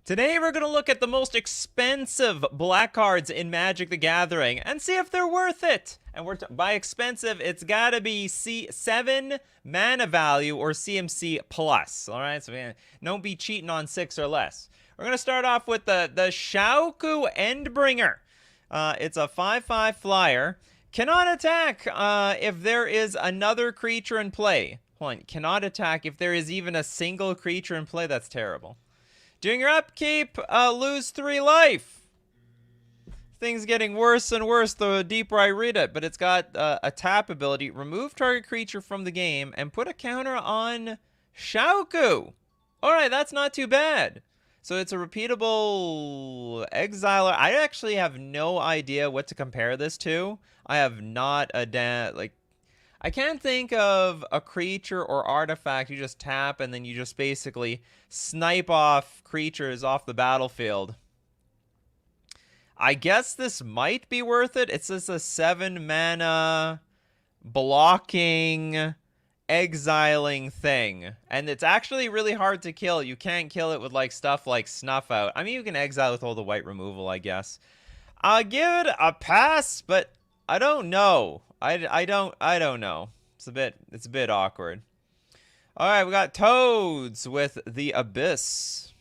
Today we're going to look at the most expensive black cards in Magic the Gathering and see if they're worth it. And by expensive, it's got to be 7 mana value or CMC plus. All right, so don't be cheating on 6 or less. We're going to start off with the Shaoku Endbringer. It's a 5/5 flyer. Cannot attack if there is another creature in play. Hold on, cannot attack if there is even a single creature in play. That's terrible. During your upkeep, lose 3 life. Things getting worse and worse the deeper I read it, but it's got a tap ability. Remove target creature from the game and put a counter on Shaoku. Alright, that's not too bad. So it's a repeatable exiler. I actually have no idea what to compare this to. I have not I can't think of a creature or artifact you just tap and then you just basically snipe off creatures off the battlefield. I guess this might be worth it. It's just a 7 mana blocking, exiling thing. And it's actually really hard to kill. You can't kill it with like stuff like Snuff Out. I mean, you can exile with all the white removal, I guess. I'll give it a pass, but I don't know. I don't know. It's a bit awkward. All right, we got Toads with the Abyss.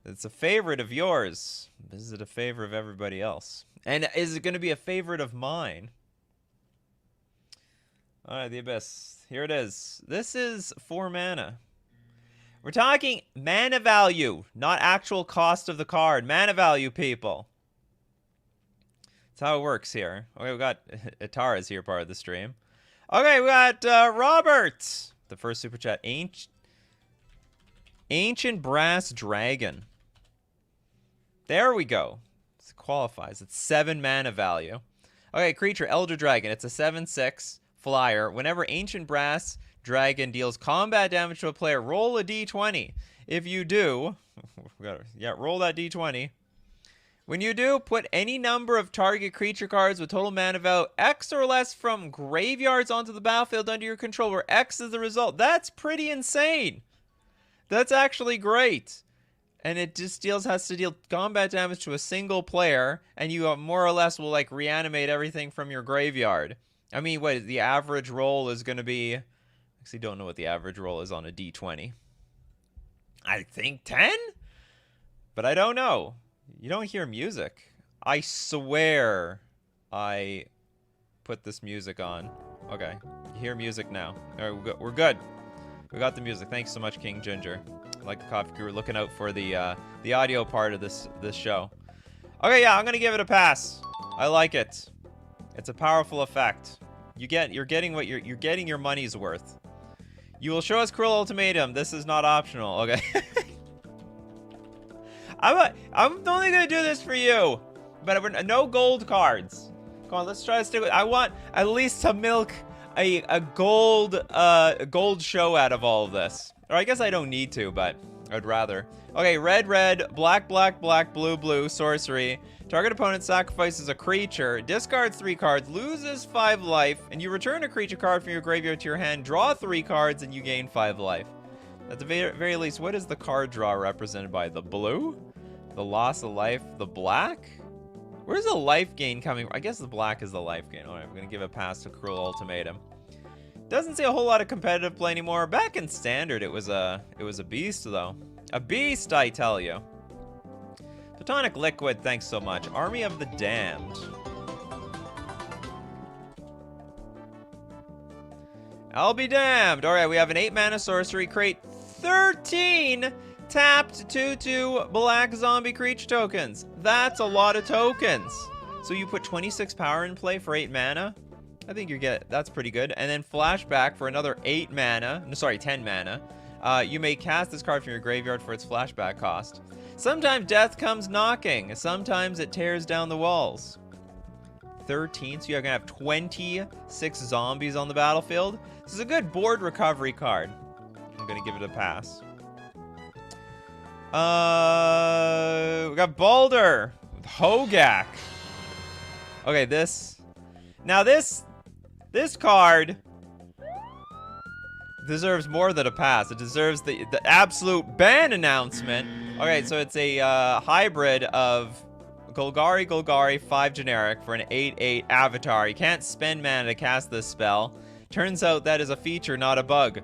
It's a favorite of yours. Is it a favorite of everybody else? And is it going to be a favorite of mine? All right, the Abyss. Here it is. This is 4 mana. We're talking mana value, not actual cost of the card. Mana value, people. That's how it works here. Okay, we got Atara's here part of the stream. Okay, we got Robert. The first super chat. Ancient Brass Dragon. There we go. This qualifies. It's 7 mana value. Okay, creature, Elder Dragon. It's a 7/6 flyer. Whenever Ancient Brass Dragon deals combat damage to a player, roll a d20. If you do, roll that d20. When you do, put any number of target creature cards with total mana value X or less from graveyards onto the battlefield under your control, where X is the result. That's pretty insane. That's actually great. And it just has to deal combat damage to a single player, and you more or less will like reanimate everything from your graveyard. I mean, what the average roll is going to be? I actually don't know what the average roll is on a d20. I think 10? But I don't know. You don't hear music. I swear I put this music on. Okay, you hear music now. All right, we're good. We got the music. Thanks so much, King Ginger. Like the Coffee Crew, looking out for the audio part of this show. Okay, yeah, I'm gonna give it a pass. I like it. It's a powerful effect. You're getting your money's worth. You will show us Cruel Ultimatum. This is not optional. Okay. I'm only gonna do this for you, but no gold cards. Come on, let's try to stick with. I want at least to milk a gold show out of all of this. Or I guess I don't need to, but I'd rather. Okay, red, black, blue, sorcery. Target opponent sacrifices a creature, discards 3 cards, loses 5 life, and you return a creature card from your graveyard to your hand, draw 3 cards, and you gain 5 life. At the very least, what is the card draw represented by? The blue? The loss of life? The black? Where's the life gain coming from? I guess the black is the life gain. Alright, I'm going to give a pass to Cruel Ultimatum. Doesn't see a whole lot of competitive play anymore. Back in Standard, it was a beast, though. A beast, I tell you. Platonic Liquid, thanks so much. Army of the Damned. I'll be damned. Alright, we have an 8 mana sorcery. Create 13 tapped 2/2 black zombie creature tokens. That's a lot of tokens. So you put 26 power in play for 8 mana? I think that's pretty good. And then flashback for another 8 mana. No, sorry, 10 mana. You may cast this card from your graveyard for its flashback cost. Sometimes death comes knocking. Sometimes it tears down the walls. 13, so you're gonna have 26 zombies on the battlefield. This is a good board recovery card. I'm gonna give it a pass. We got Baldur with Hogak. Okay, this card deserves more than a pass. It deserves the absolute ban announcement. Okay, so it's a hybrid of Golgari, 5 generic for an 8/8 avatar. You can't spend mana to cast this spell. Turns out that is a feature, not a bug.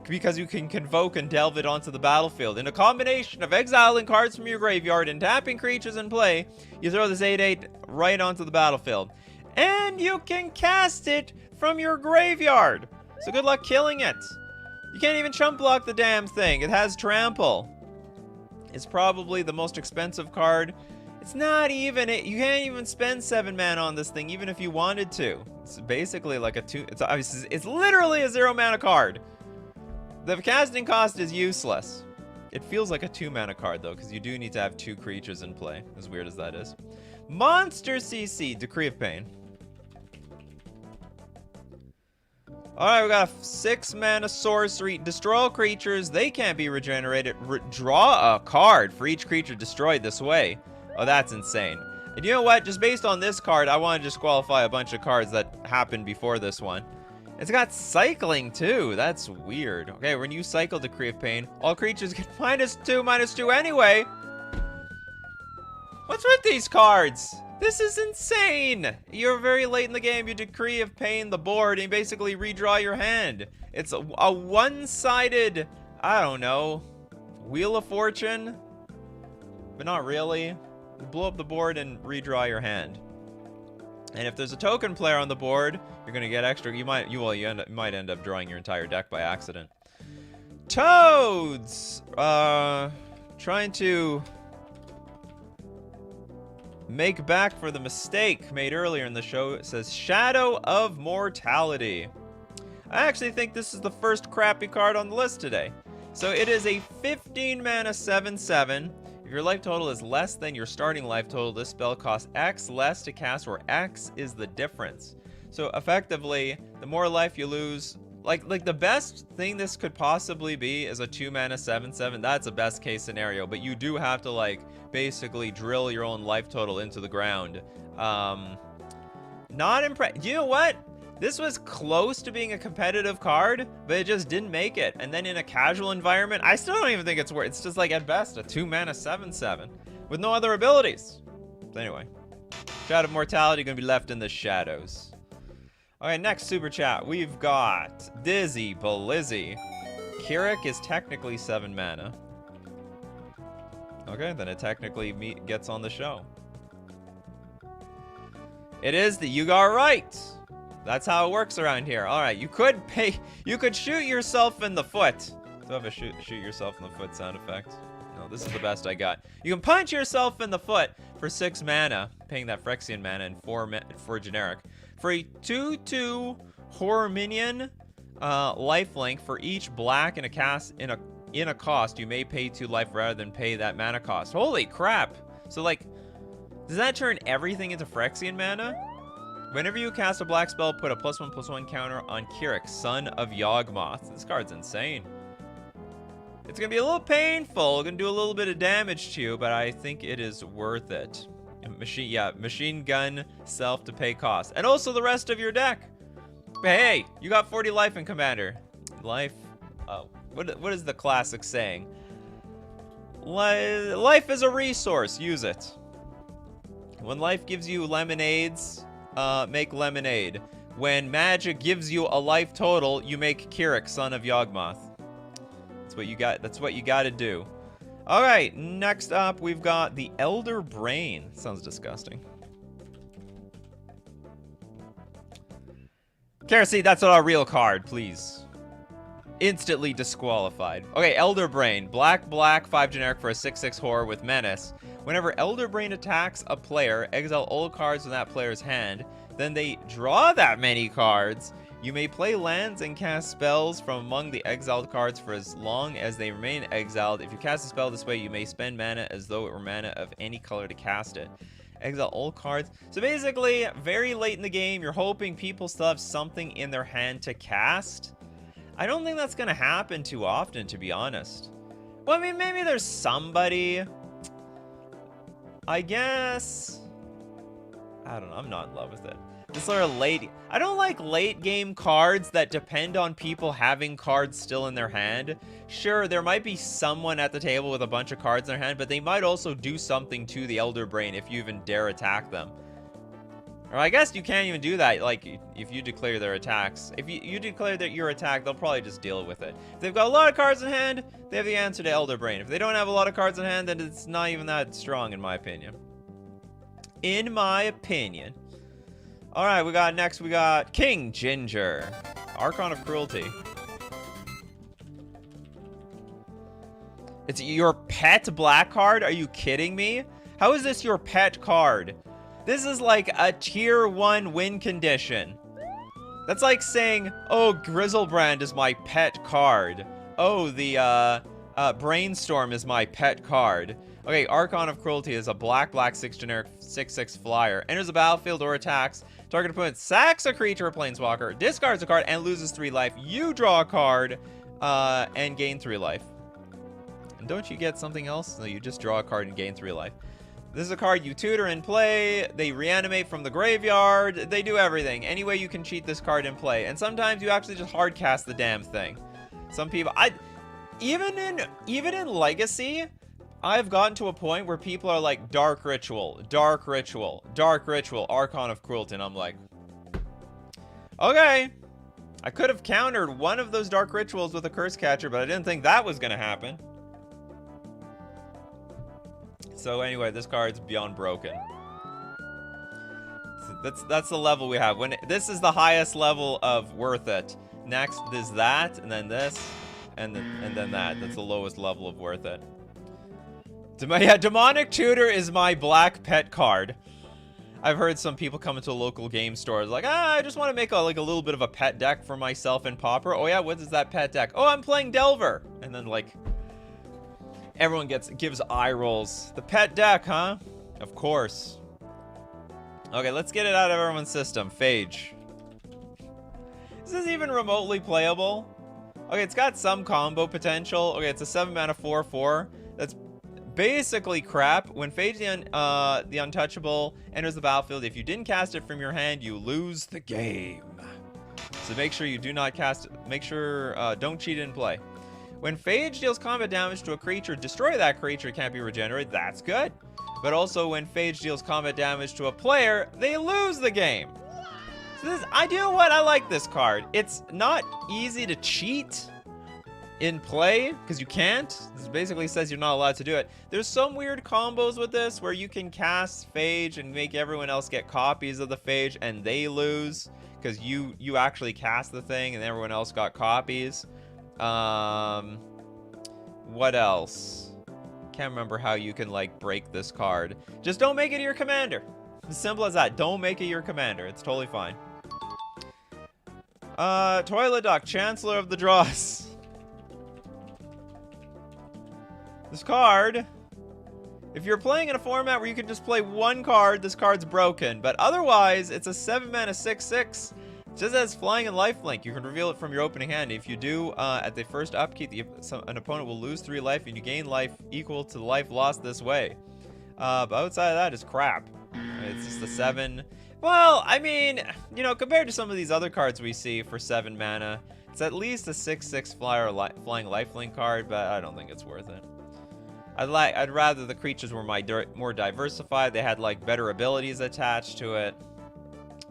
Because you can convoke and delve it onto the battlefield. In a combination of exiling cards from your graveyard and tapping creatures in play, you throw this 8/8 right onto the battlefield. And you can cast it from your graveyard. So good luck killing it. You can't even chump block the damn thing. It has trample. It's probably the most expensive card. It's not even it. You can't even spend 7 mana on this thing, even if you wanted to. It's basically like a 2. It's literally a 0 mana card. The casting cost is useless. It feels like a 2 mana card though, because you do need to have 2 creatures in play. As weird as that is. Monster CC, Decree of Pain. Alright, we got a 6 mana sorcery. Destroy all creatures. They can't be regenerated. Draw a card for each creature destroyed this way. Oh, that's insane. And you know what? Just based on this card, I want to disqualify a bunch of cards that happened before this one. It's got cycling too. That's weird. Okay, when you cycle Decree of Pain, all creatures get -2/-2 anyway. What's with these cards? This is insane! You're very late in the game, you Decree of Pain the board, and you basically redraw your hand. It's a one-sided, I don't know, Wheel of Fortune? But not really. You blow up the board and redraw your hand. And if there's a token player on the board, you're gonna get extra. You might end up drawing your entire deck by accident. Toads! Trying to make back for the mistake made earlier in the show. It says Shadow of Mortality. I actually think this is the first crappy card on the list today. So it is a 15 mana 7/7. If your life total is less than your starting life total, this spell costs X less to cast, where X is the difference. So effectively, the more life you lose, like the best thing this could possibly be is a 2 mana 7/7. That's a best case scenario, but you do have to like basically drill your own life total into the ground. Not impressed. You know what? This was close to being a competitive card, but it just didn't make it. And then in a casual environment, I still don't even think it's worth. It's just like at best a 2 mana 7/7 with no other abilities. So anyway, Shadow of Mortality gonna be left in the shadows. Okay, next super chat we've got Dizzy Belizzy. Kirik is technically 7 mana. Okay, then it technically gets on the show. It is the You Got Right. That's how it works around here. All right, you could shoot yourself in the foot. Do I have a shoot yourself in the foot sound effect? No, this is the best I got. You can punch yourself in the foot for 6 mana, paying that Phyrexian mana and 4 generic. For a 2/2 horror minion, lifelink for each black in a cost, you may pay 2 life rather than pay that mana cost. Holy crap! So like, does that turn everything into Phyrexian mana? Whenever you cast a black spell, put a +1/+1 counter on Kirik, Son of Yawgmoth. This card's insane. It's gonna be a little painful, gonna do a little bit of damage to you, but I think it is worth it. Machine gun self to pay cost. And also the rest of your deck. But hey, you got 40 life in Commander. Life, what is the classic saying? Life is a resource, use it. When life gives you lemonades, make lemonade. When magic gives you a life total, you make Kirik, Son of Yawgmoth. That's what you got. That's what you got to do. All right, next up we've got the Elder Brain. Sounds disgusting. Kerosene, that's not a real card, please. Instantly disqualified. Okay, Elder Brain. Black, 5 generic for a 6/6 horror with menace. Whenever Elder Brain attacks a player, exile all cards in that player's hand. Then they draw that many cards. You may play lands and cast spells from among the exiled cards for as long as they remain exiled. If you cast a spell this way, you may spend mana as though it were mana of any color to cast it. Exile all cards. So basically, very late in the game, you're hoping people still have something in their hand to cast. I don't think that's going to happen too often, to be honest. Well, I mean, maybe there's somebody. I guess. I don't know. I'm not in love with it. This sort of late... I don't like late game cards that depend on people having cards still in their hand. Sure, there might be someone at the table with a bunch of cards in their hand, but they might also do something to the Elder Brain if you even dare attack them. Or I guess you can't even do that, like, if you declare their attacks. If you declare that your attack, they'll probably just deal with it. If they've got a lot of cards in hand, they have the answer to Elder Brain. If they don't have a lot of cards in hand, then it's not even that strong, in my opinion. In my opinion. Alright, we got King Ginger. Archon of Cruelty. It's your pet black card? Are you kidding me? How is this your pet card? This is like a tier 1 win condition. That's like saying, oh, Grizzlebrand is my pet card. Oh, the Brainstorm is my pet card. Okay, Archon of Cruelty is a black 6 generic 6/6 flyer. Enters the battlefield or attacks. Target opponent sacks a creature or planeswalker, discards a card, and loses 3 life. You draw a card and gain 3 life. And don't you get something else? No, you just draw a card and gain 3 life. This is a card you tutor in play. They reanimate from the graveyard. They do everything. Any way you can cheat this card in play. And sometimes you actually just hard cast the damn thing. Some people... Even in Legacy... I've gotten to a point where people are like, Dark Ritual, Dark Ritual, Dark Ritual, Archon of Cruelty, and I'm like, okay, I could have countered one of those Dark Rituals with a Curse Catcher, but I didn't think that was going to happen. So anyway, this card's beyond broken. That's the level we have. This is the highest level of worth it. Next is that, and then this, and then that. That's the lowest level of worth it. Yeah, Demonic Tutor is my black pet card. I've heard some people come into a local game store like, I just want to make a little bit of a pet deck for myself and Pauper. Oh yeah, what is that pet deck? Oh, I'm playing Delver. And then like, everyone gives eye rolls. The pet deck, huh? Of course. Okay, let's get it out of everyone's system. Phage. Is this even remotely playable? Okay, it's got some combo potential. Okay, it's a 7-mana 4/4. That's basically crap. When Phage the Untouchable enters the battlefield, if you didn't cast it from your hand, you lose the game. So make sure you do not cast it. Make sure, don't cheat in play. When Phage deals combat damage to a creature, destroy that creature, it can't be regenerated. That's good. But also when Phage deals combat damage to a player, they lose the game. So I like this card. It's not easy to cheat in play, because you can't. This basically says you're not allowed to do it. There's some weird combos with this where you can cast Phage and make everyone else get copies of the Phage and they lose because you actually cast the thing and everyone else got copies. What else? Can't remember how you can like break this card. Just don't make it your commander. As simple as that. Don't make it your commander. It's totally fine. Toilet Duck, Chancellor of the Dross. This card, if you're playing in a format where you can just play one card, this card's broken. But otherwise, it's a 7-mana 6/6. Just as flying and lifelink, you can reveal it from your opening hand. If you do, at the first upkeep, an opponent will lose 3 life and you gain life equal to the life lost this way. But outside of that, it's crap. It's just a 7. Well, I mean, you know, compared to some of these other cards we see for 7 mana, it's at least a 6/6 flying lifelink card, but I don't think it's worth it. I'd rather the creatures were more diversified. They had like better abilities attached to it,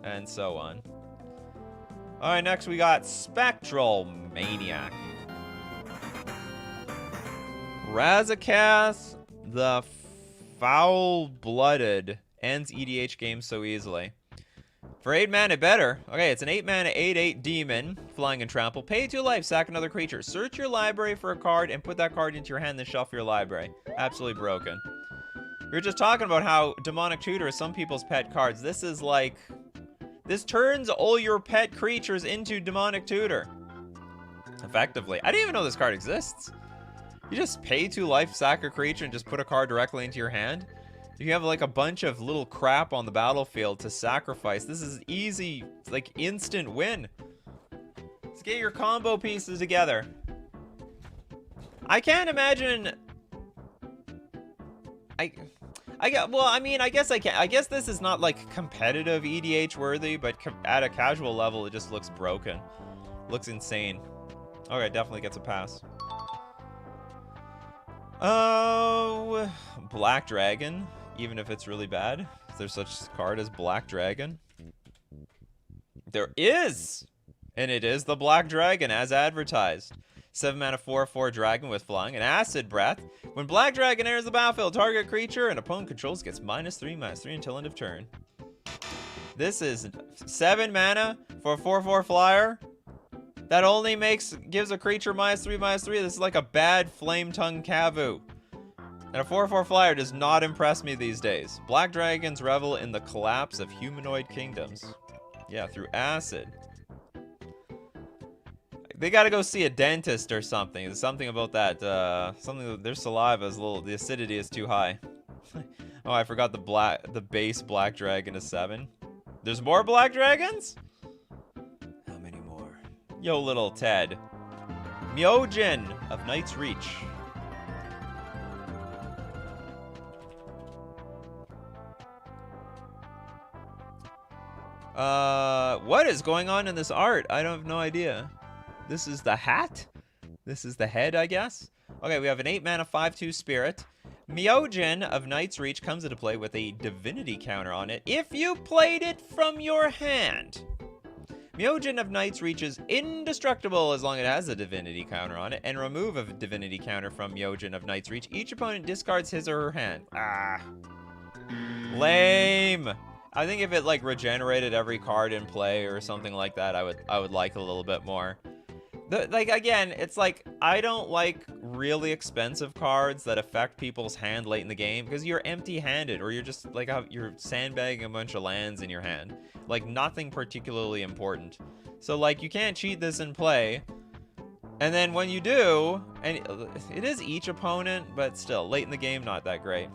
and so on. All right, next we got Spectral Maniac. Razakath the Foul-Blooded ends EDH games so easily. For 8 mana better. Okay, it's an 8 mana 8/8 demon, flying and trample. Pay 2 life, sack another creature. Search your library for a card and put that card into your hand, then shuffle your library. Absolutely broken. We were just talking about how Demonic Tutor is some people's pet cards. This is like... This turns all your pet creatures into Demonic Tutor. Effectively. I didn't even know this card exists. You just pay 2 life, sack a creature, and just put a card directly into your hand. You have like a bunch of little crap on the battlefield to sacrifice. This is easy, like instant win. Let's get your combo pieces together. I can't imagine... Well, I mean, I guess I can. I guess this is not like competitive EDH worthy, but at a casual level, it just looks broken. Looks insane. Okay, definitely gets a pass. Oh, Black Dragon. Even if it's really bad, is there such a card as Black Dragon? There is, and it is the Black Dragon as advertised. 7 mana 4/4 dragon with flying and acid breath. When Black Dragon enters the battlefield, target creature and opponent controls gets -3/-3 until end of turn. This is 7 mana for a 4/4 flyer. That only gives a creature -3/-3. This is like a bad Flame Tongue Kavu. And a 4/4 flyer does not impress me these days. Black dragons revel in the collapse of humanoid kingdoms. Yeah, through acid. They gotta go see a dentist or something. There's something about that. Their saliva is the acidity is too high. Oh, I forgot the base Black Dragon is 7. There's more Black Dragons? How many more? Yo, little Ted. Myojin of Night's Reach. What is going on in this art? I don't have no idea. This is the hat? This is the head, I guess? Okay, we have an 8 mana 5/2 spirit. Myojin of Night's Reach comes into play with a divinity counter on it if you played it from your hand. Myojin of Night's Reach is indestructible as long as it has a divinity counter on it, and remove a divinity counter from Myojin of Night's Reach. Each opponent discards his or her hand. Ah. Lame. I think if it like regenerated every card in play or something like that, I would like a little bit more. Like, again, it's like, I don't like really expensive cards that affect people's hand late in the game because you're empty-handed, or you're just, like, you're sandbagging a bunch of lands in your hand. Like, nothing particularly important. So, like, you can't cheat this in play. And then when you do, and it is each opponent, but still, late in the game, not that great.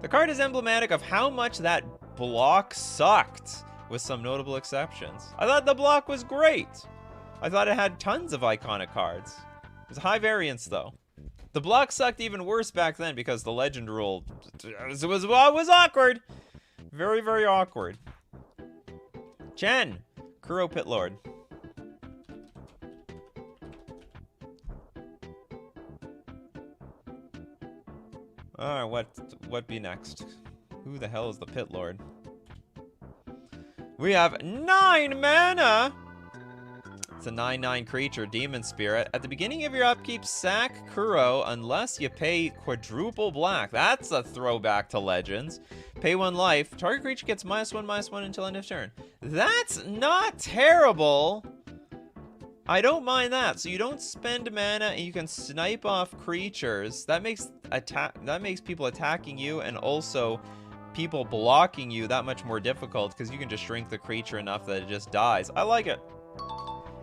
The card is emblematic of how much that block sucked, with some notable exceptions. I thought the block was great. I thought it had tons of iconic cards. It was high variance, though. The block sucked even worse back then because the legend rule was awkward. Very, very awkward. Chen, Kuro Pit Lord. Alright, what be next? Who the hell is the Pit Lord? We have 9 mana! It's a 9/9 creature, Demon Spirit. At the beginning of your upkeep, sack Kuro unless you pay quadruple black. That's a throwback to Legends. Pay 1 life. Target creature gets -1/-1 until end of turn. That's not terrible. I don't mind that. So you don't spend mana and you can snipe off creatures. That makes people attacking you and also people blocking you that much more difficult because you can just shrink the creature enough that it just dies. I like it.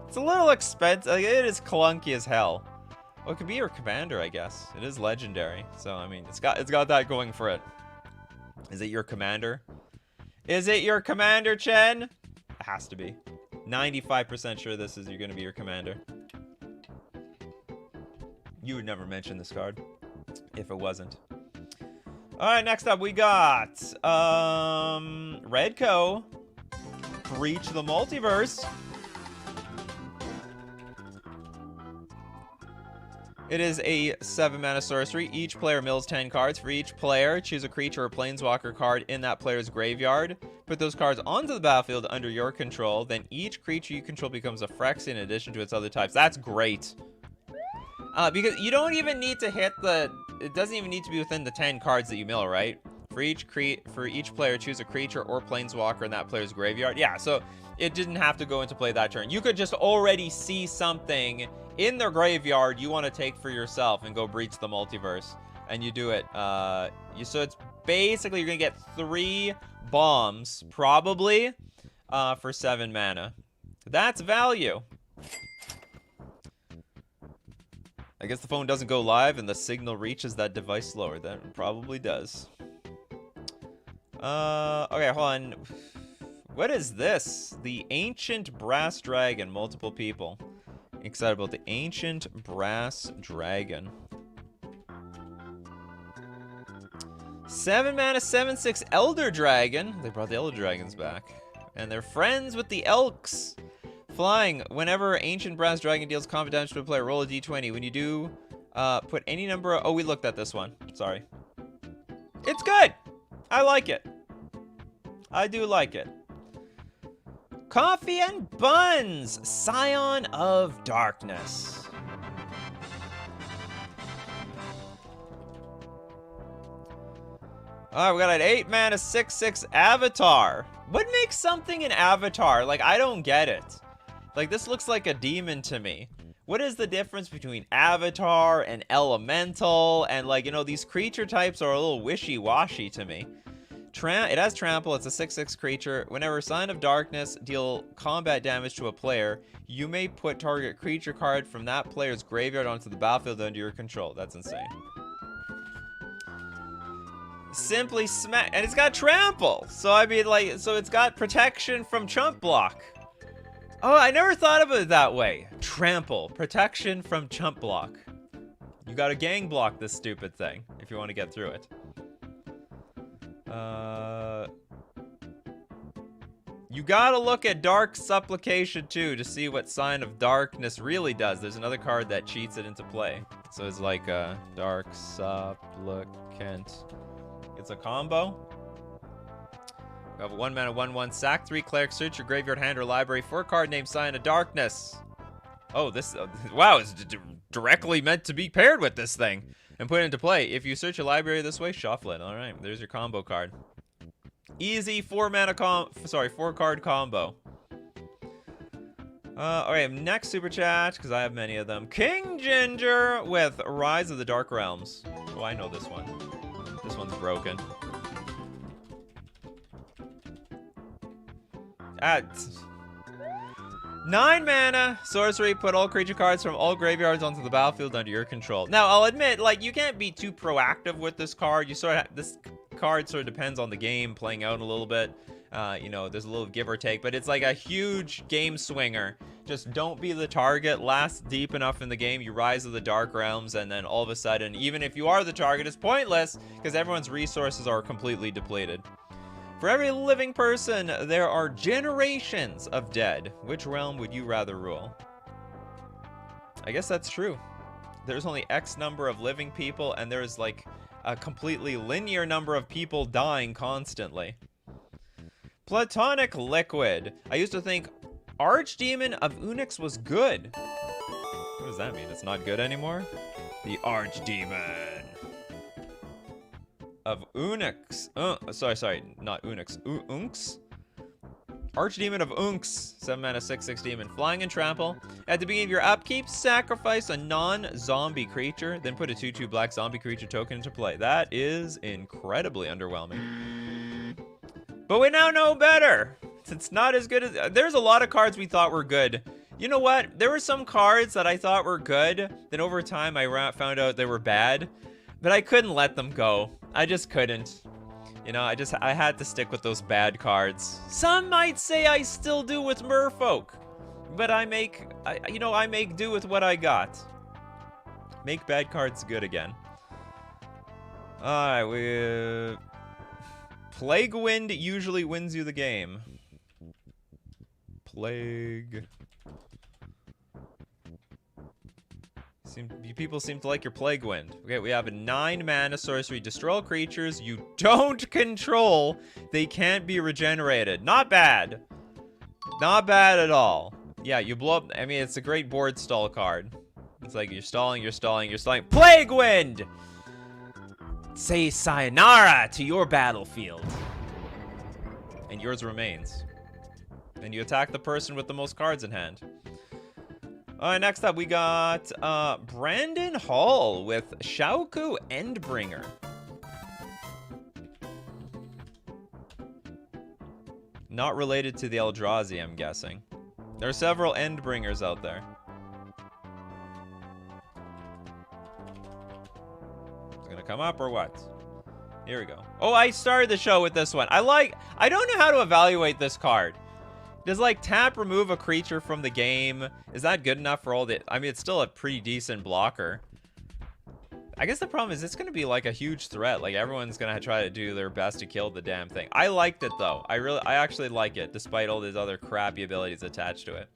It's a little expensive. Like, it is clunky as hell. Well, it could be your commander, I guess. It is legendary, so I mean, it's got that going for it. Is it your commander? Is it your commander, Chen? It has to be. 95% sure this is going to be your commander. You would never mention this card if it wasn't. All right, next up we got Redco, Breach the Multiverse. It is a 7 mana sorcery. Each player mills 10 cards. For each player, choose a creature or planeswalker card in that player's graveyard. Put those cards onto the battlefield under your control. Then each creature you control becomes a Phyrexian in addition to its other types. That's great. Because you don't even need to hit it doesn't even need to be within the 10 cards that you mill, right? For each player, choose a creature or planeswalker in that player's graveyard. Yeah, so it didn't have to go into play that turn. You could just already see something in their graveyard you want to take for yourself and go breach the multiverse. And you do it. So it's basically you're going to get 3 bombs, probably, for 7 mana. That's value. I guess the phone doesn't go live and the signal reaches that device slower. That probably does. Okay, hold on. What is this? The Ancient Brass Dragon. Multiple people excited about the Ancient Brass Dragon. 7 mana, 7/6 Elder Dragon. They brought the Elder Dragons back. And they're friends with the Elks. Flying. Whenever Ancient Brass Dragon deals combat damage to a player, roll a d20. When you do, put any number of... Oh, we looked at this one. Sorry. It's good. I like it. I do like it. Coffee and Buns. Scion of Darkness. Alright, we got an 8 mana 6/6 Avatar. What makes something an Avatar? Like, I don't get it. Like, this looks like a demon to me. What is the difference between Avatar and Elemental? And, like, you know, these creature types are a little wishy-washy to me. It has Trample. It's a 6/6 creature. Whenever Sign of Darkness deal combat damage to a player, you may put target creature card from that player's graveyard onto the battlefield under your control. That's insane. Simply smack, and it's got Trample. So I mean, like, so it's got protection from Chump Block. Oh, I never thought of it that way. Trample, protection from Chump Block. You gotta gang block this stupid thing if you want to get through it. You gotta look at Dark Supplication too to see what Sign of Darkness really does. There's another card that cheats it into play. So it's like a Dark Supplicant. It's a combo. You have a 1 mana 1/1. Sack 3 cleric. Search your graveyard, hand, or library for a card named Sign of Darkness. Oh, this wow, it's directly meant to be paired with this thing and put it into play. If you search a library this way, shuffle it. All right, there's your combo card. Easy 4 card combo. All right, next super chat because I have many of them. King Ginger with Rise of the Dark Realms. Oh, I know this one. This one's broken. 9 mana, sorcery, put all creature cards from all graveyards onto the battlefield under your control. Now, I'll admit, like, you can't be too proactive with this card. This card sort of depends on the game playing out a little bit. You know, there's a little give or take, but it's like a huge game swinger. Just don't be the target, last deep enough in the game, you rise of the Dark Realms, and then all of a sudden, even if you are the target, it's pointless because everyone's resources are completely depleted. For every living person, there are generations of dead. Which realm would you rather rule? I guess that's true. There's only X number of living people, and there's like a completely linear number of people dying constantly. Platonic Liquid. I used to think Archdemon of Unix was good. What does that mean? It's not good anymore? The Archdemon of Unix. Sorry, not Unix. Unx? Archdemon of Unx. 7 mana, 6/6 demon. Flying and Trample. At the beginning of your upkeep, sacrifice a non-zombie creature, then put a 2/2 black zombie creature token into play. That is incredibly underwhelming. But we now know better. It's not as good as... There's a lot of cards we thought were good. You know what? There were some cards that I thought were good. Then over time, I found out they were bad. But I couldn't let them go. I just couldn't. You know, I had to stick with those bad cards. Some might say I still do with Merfolk. But I make do with what I got. Make bad cards good again. Alright, Plague Wind usually wins you the game. Plague. People seem to like your Plague Wind. Okay, we have a 9 mana sorcery. Destroy all creatures you don't control. They can't be regenerated. Not bad. Not bad at all. Yeah, you blow up. I mean, it's a great board stall card. It's like you're stalling. Plague Wind! Say sayonara to your battlefield. And yours remains. And you attack the person with the most cards in hand. Alright, next up we got Brandon Hall with Shauku Endbringer. Not related to the Eldrazi, I'm guessing. There are several Endbringers out there. Is it gonna come up or what? Here we go. Oh, I started the show with this one. I don't know how to evaluate this card. Does, like, tap remove a creature from the game? Is that good enough for all the... I mean, it's still a pretty decent blocker. I guess the problem is it's going to be like a huge threat. Like everyone's going to try to do their best to kill the damn thing. I liked it though. I actually like it despite all these other crappy abilities attached to it.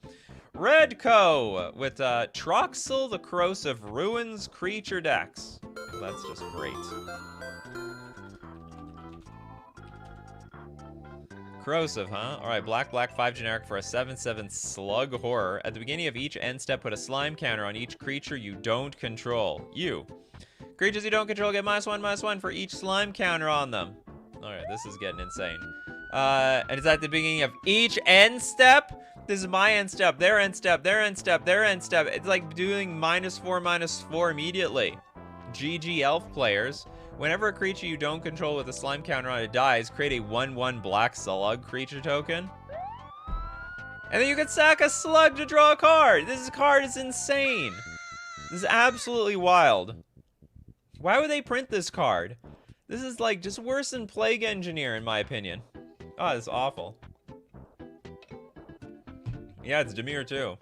Redco with Troxel the Corrosive Ruins Creature Decks. That's just great. Corrosive, huh? Alright, black, 5 generic for a 7/7 slug horror. At the beginning of each end step, put a slime counter on each creature you don't control. Creatures you don't control get -1/-1 for each slime counter on them. Alright, this is getting insane. And it's at the beginning of each end step? This is my end step, their end step, their end step, their end step. It's like doing -4/-4 immediately. GG elf players. Whenever a creature you don't control with a slime counter on it dies, create a 1/1 black slug creature token. And then you can sack a slug to draw a card. This card is insane. This is absolutely wild. Why would they print this card? This is like just worse than Plague Engineer in my opinion. Oh, it's awful. Yeah, it's Dimir too.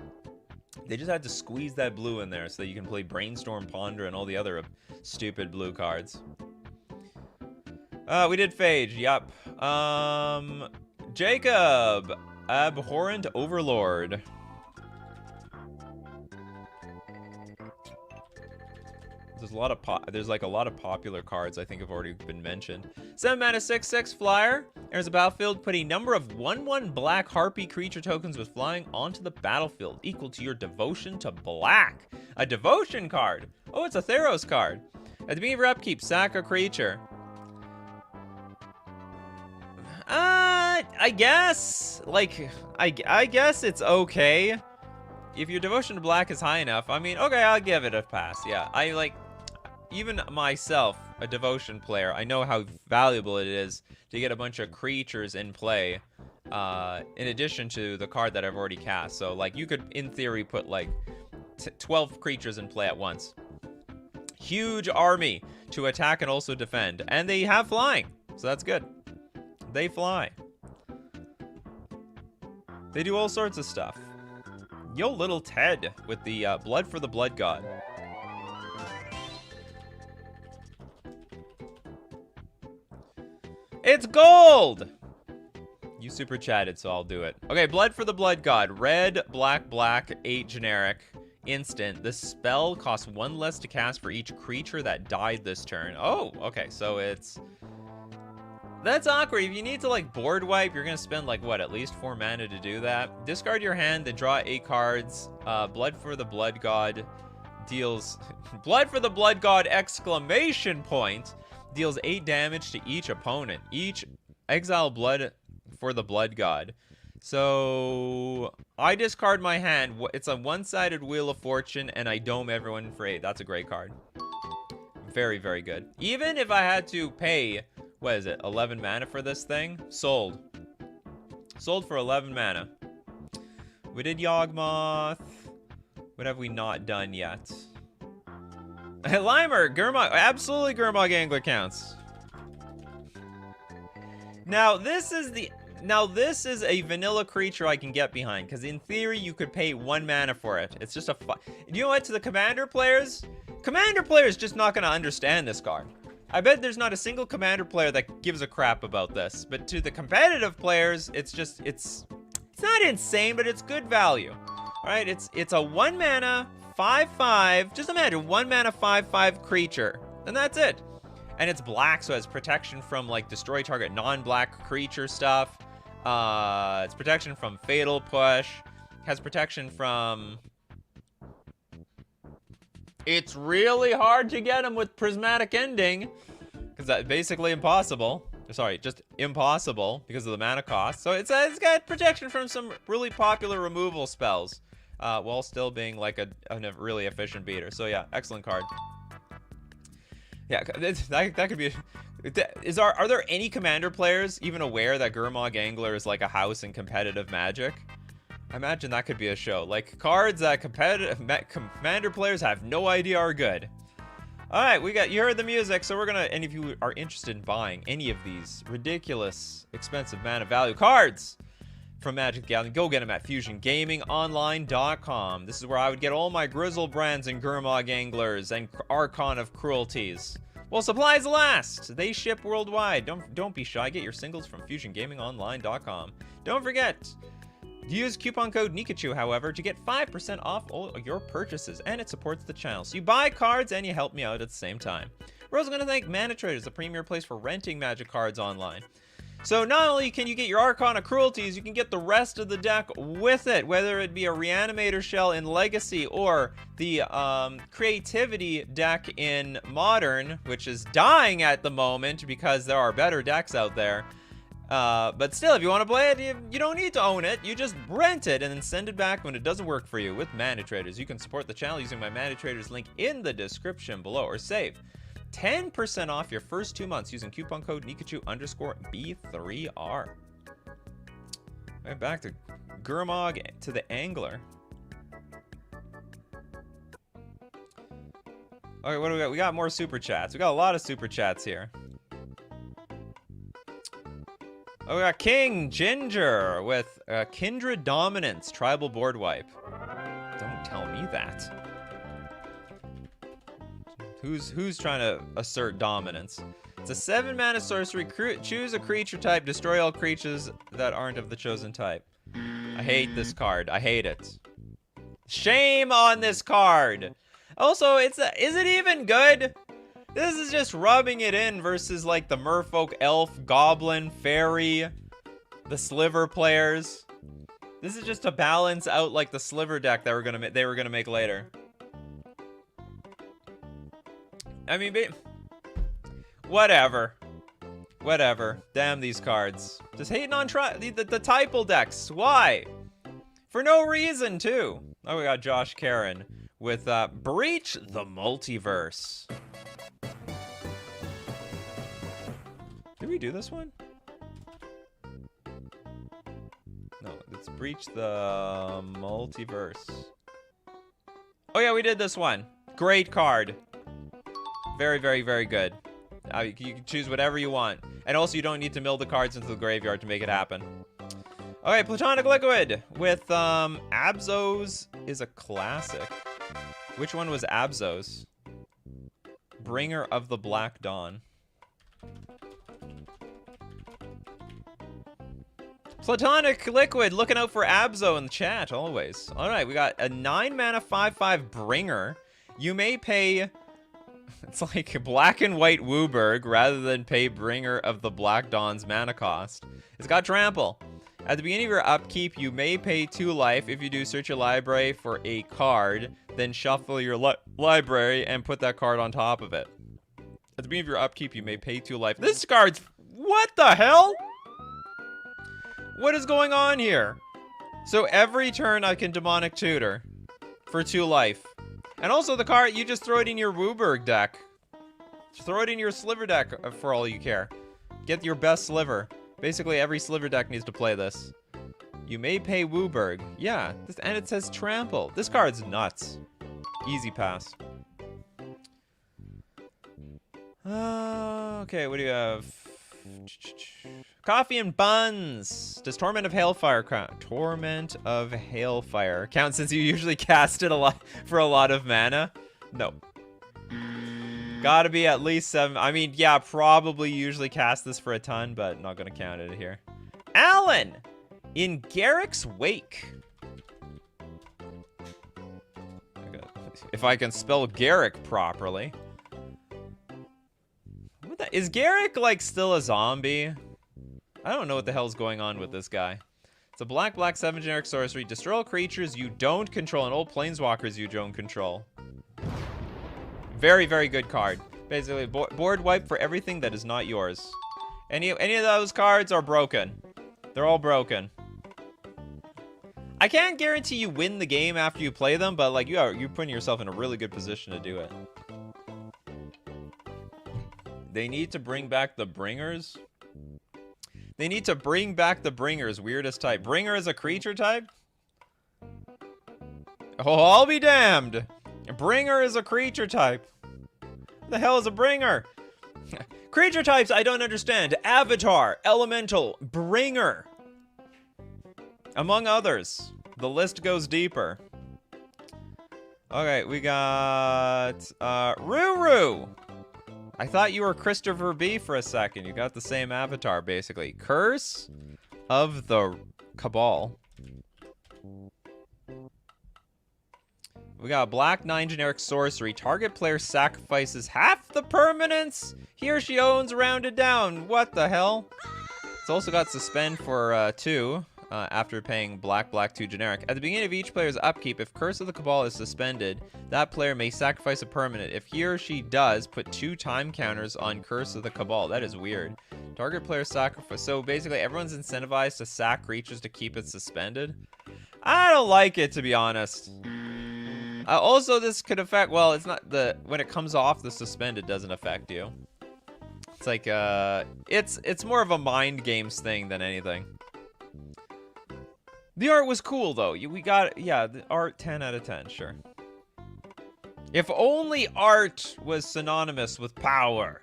They just had to squeeze that blue in there so that you can play Brainstorm Ponder and all the other stupid blue cards. We did Phage, yup. Jacob, Abhorrent Overlord. There's like a lot of popular cards I think have already been mentioned. 7 mana 6/6 flyer. Enters the battlefield, put a number of 1/1 black harpy creature tokens with flying onto the battlefield, equal to your devotion to black. A devotion card. Oh, it's a Theros card. At the beginning of your upkeep, sack a creature. I guess. Like, I guess it's okay. If your devotion to black is high enough, I mean, okay, I'll give it a pass. Yeah, I like, even myself, a devotion player, I know how valuable it is to get a bunch of creatures in play, in addition to the card that I've already cast. So, like, you could, in theory, put, like, 12 creatures in play at once. Huge army to attack and also defend. And they have flying, so that's good. They fly. They do all sorts of stuff. Yo, little Ted with the Blood for the Blood God. It's gold! You super chatted, so I'll do it. Okay, Blood for the Blood God. Red, black, 8 generic. Instant. The spell costs 1 less to cast for each creature that died this turn. Oh, okay, so it's... That's awkward. If you need to, like, board wipe, you're gonna spend, like, what, at least 4 mana to do that? Discard your hand, then draw 8 cards. Blood for the Blood God deals... Blood for the Blood God, exclamation point! Deals 8 damage to each opponent. Each exile Blood for the Blood God. So... I discard my hand. It's a one-sided Wheel of Fortune, and I dome everyone for 8. That's a great card. Very, very good. Even if I had to pay... What is it? 11 mana for this thing? Sold. Sold for 11 mana. We did Yawgmoth. What have we not done yet? Limer, Gurmag. Absolutely Gurmag Angler counts. Now this is a vanilla creature I can get behind, because in theory you could pay 1 mana for it. It's just a you know what? To the Commander players just not going to understand this card. I bet there's not a single Commander player that gives a crap about this. But to the competitive players, it's not insane, but it's good value. All right, it's a 1 mana 5/5. Just imagine 1 mana 5/5 creature, and that's it. And it's black, so it has protection from like destroy target non-black creature stuff. It's protection from Fatal Push. Has protection from... It's really hard to get them with Prismatic Ending, because that's basically impossible. Sorry, just impossible because of the mana cost. So it's got protection from some really popular removal spells, while still being like a really efficient beater. So yeah, excellent card. Yeah, that could be... Are there any Commander players even aware that Gurmag Angler is like a house in competitive Magic? I imagine that could be a show. Like, cards that Commander players have no idea are good. Alright, you heard the music, so we're gonna... And if you are interested in buying any of these ridiculous, expensive mana value cards, from Magic the Gathering, go get them at FusionGamingOnline.com. This is where I would get all my Grizzle Brands and Gurmag Anglers and Archon of Cruelties. Well, supplies last. They ship worldwide. Don't be shy. Get your singles from FusionGamingOnline.com. Don't forget, use coupon code Nikachu, however, to get 5% off all your purchases, and it supports the channel. So you buy cards and you help me out at the same time. We're also going to thank Mana Traders, the premier place for renting Magic cards online. So not only can you get your Archon of Cruelties, you can get the rest of the deck with it, whether it be a Reanimator Shell in Legacy or the Creativity deck in Modern, which is dying at the moment because there are better decks out there. But still, if you want to play it, you don't need to own it. You just rent it and then send it back when it doesn't work for you with Mana Traders. You can support the channel using my Mana Traders link in the description below, or save 10% off your first 2 months using coupon code Nikachu_B3R. Right, back to Gurmag to the Angler. Okay, what do we got? We got more super chats. We got a lot of super chats here. Oh, we got King Ginger with Kindred Dominance Tribal Board Wipe. Don't tell me that. Who's trying to assert dominance? It's a 7-mana sorcery. Choose a creature type. Destroy all creatures that aren't of the chosen type. I hate this card. I hate it. Shame on this card. Also, is it even good? This is just rubbing it in versus like the Merfolk, Elf, Goblin, Fairy, the Sliver players. This is just to balance out like the Sliver deck that they were gonna make later. I mean, whatever. Whatever. Damn these cards. Just hating on the Typal decks. Why? For no reason, too. Oh, we got Josh Karen with Breach the Multiverse. Did we do this one? No, let's Breach the Multiverse. Oh, yeah, we did this one. Great card. Very, very, very good. You can choose whatever you want. And also, you don't need to mill the cards into the graveyard to make it happen. Okay, Platonic Liquid with Abzos is a classic. Which one was Abzos? Bringer of the Black Dawn. Platonic Liquid looking out for Abzo in the chat, always. Alright, we got a 9-mana 5/5 Bringer. You may pay... It's like black and white Wooburg rather than pay Bringer of the Black Dawn's mana cost. It's got trample. At the beginning of your upkeep, you may pay 2 life. If you do, search your library for a card, then shuffle your library and put that card on top of it. At the beginning of your upkeep, you may pay 2 life. This card's... What the hell? What is going on here? So every turn I can Demonic Tutor for 2 life. And also the card, you just throw it in your Wooburg deck. Just throw it in your Sliver deck for all you care. Get your best Sliver. Basically, every Sliver deck needs to play this. You may pay Wooburg. Yeah, and it says Trample. This card's nuts. Easy pass. Okay, what do you have? Coffee and Buns. Does Torment of Hailfire count? Torment of Hailfire count since you usually cast it for a lot of mana? No. Gotta be at least 7. I mean, yeah, probably usually cast this for a ton, but not gonna count it here. Alan! In Garrick's Wake. If I can spell Garrick properly. What the, is Garrick, like, still a zombie? I don't know what the hell's going on with this guy. It's a black 7 generic sorcery. Destroy all creatures you don't control and all planeswalkers you don't control. Very, very good card. Basically, board wipe for everything that is not yours. Any of those cards are broken. They're all broken. I can't guarantee you win the game after you play them, but like you're putting yourself in a really good position to do it. They need to bring back the Bringers. They need to bring back the Bringers, weirdest type. Bringer is a creature type? Oh, I'll be damned. Bringer is a creature type. What the hell is a Bringer? Creature types I don't understand. Avatar, Elemental, Bringer. Among others. The list goes deeper. Okay, we got Ruru. I thought you were Christopher B for a second. You got the same avatar, basically. Curse of the Cabal. We got black 9 generic sorcery. Target player sacrifices half the permanents he or she owns rounded down. What the hell? It's also got suspend for 2 after paying black 2 generic. At the beginning of each player's upkeep, if Curse of the Cabal is suspended, that player may sacrifice a permanent. If he or she does, put 2 time counters on Curse of the Cabal. That is weird. Target player sacrifice. So basically everyone's incentivized to sack creatures to keep it suspended. I don't like it, to be honest. Also, this could affect, well, it's not when it comes off the suspended doesn't affect you. It's like, it's more of a mind games thing than anything. The art was cool, though. We got, yeah, the art 10 out of 10, sure. If only art was synonymous with power,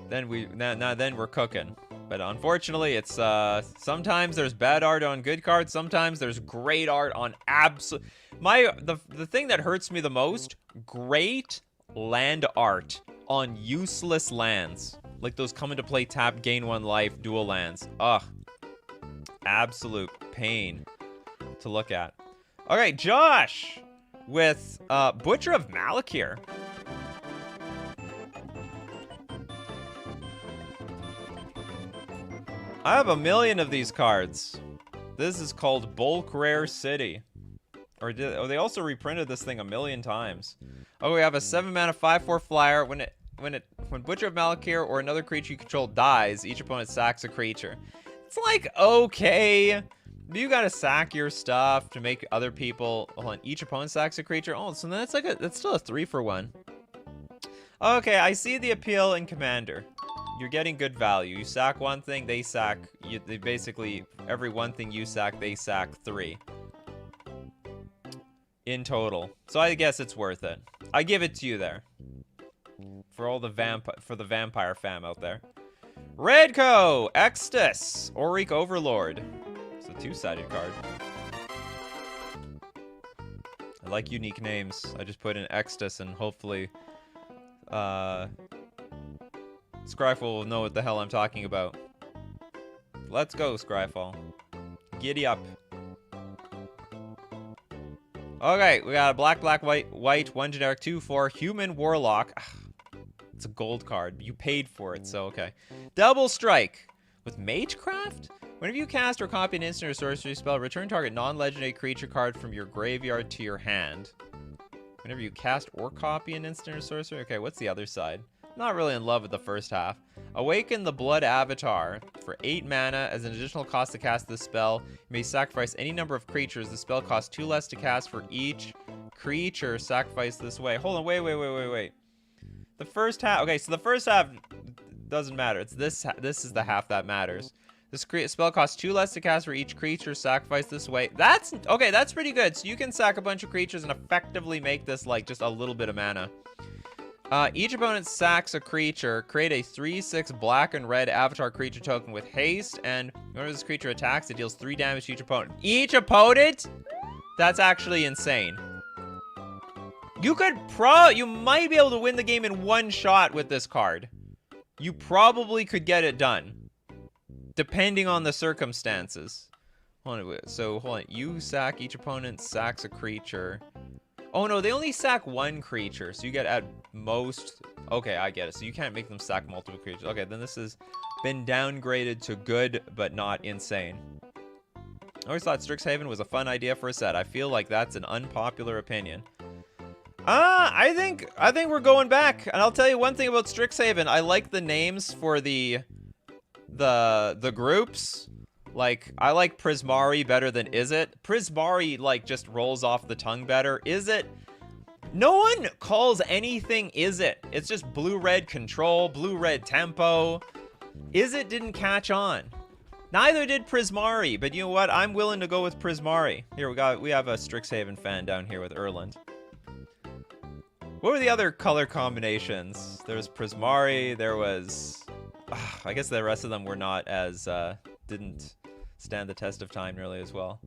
then we're cooking. But unfortunately, it's sometimes there's bad art on good cards. Sometimes there's great art on absolute. The thing that hurts me the most, great land art on useless lands, like those come into play tap, gain 1 life, dual lands. Ugh, absolute pain to look at. Okay, Josh with Butcher of Malakir. I have a million of these cards. This is called Bulk Rare City. Or they also reprinted this thing a million times. Oh, we have a 7 mana 5/4 flyer. When Butcher of Malakir or another creature you control dies, each opponent sacks a creature. It's like, okay, you gotta sack your stuff to make other people. Hold on, each opponent sacks a creature. Oh, so that's like that's still a 3-for-1. Okay, I see the appeal in Commander. You're getting good value. You sack one thing, they sack. They basically, every one thing you sack, they sack 3. In total. So I guess it's worth it. I give it to you there. For all the vampire fam out there. Redco! Extus! Auric Overlord. It's a 2-sided card. I like unique names. I just put in Extus and hopefully Scryfall will know what the hell I'm talking about. Let's go, Scryfall. Giddy up. Okay, we got a black, white, 1 generic, 2/4, human warlock. It's a gold card. You paid for it, so okay. Double strike with Magecraft? Whenever you cast or copy an instant or sorcery spell, return target non-legendary creature card from your graveyard to your hand. Whenever you cast or copy an instant or sorcery? Okay, what's the other side? Not really in love with the first half. Awaken the Blood Avatar. For 8 mana, as an additional cost to cast this spell, you may sacrifice any number of creatures. The spell costs 2 less to cast for each creature sacrificed this way. Hold on, wait. The first half, okay, so the first half doesn't matter. It's this is the half that matters. This spell costs 2 less to cast for each creature sacrificed this way. That's, okay, that's pretty good. So you can sack a bunch of creatures and effectively make this like just a little bit of mana. Each opponent sacks a creature. Create a 3/6 black and red avatar creature token with haste, and whenever this creature attacks, it deals 3 damage to each opponent. Each opponent? That's actually insane. You might be able to win the game in 1 shot with this card. You probably could get it done, depending on the circumstances. Hold on. You sack, each opponent sacks a creature. Oh no, they only sack 1 creature, so you get at most. Okay, I get it. So you can't make them sack multiple creatures. Okay, then this has been downgraded to good, but not insane. I always thought Strixhaven was a fun idea for a set. I feel like that's an unpopular opinion. I think we're going back, and I'll tell you one thing about Strixhaven. I like the names for the groups. Like, I like Prismari better than Izzet. Prismari, like, just rolls off the tongue better. Izzet, no one calls anything Izzet. It's just blue-red control, blue-red tempo. Izzet didn't catch on. Neither did Prismari, but you know what? I'm willing to go with Prismari. Here, we have a Strixhaven fan down here with Erland. What were the other color combinations? There was Prismari, there was... I guess the rest of them were not as, didn't stand the test of time nearly as well.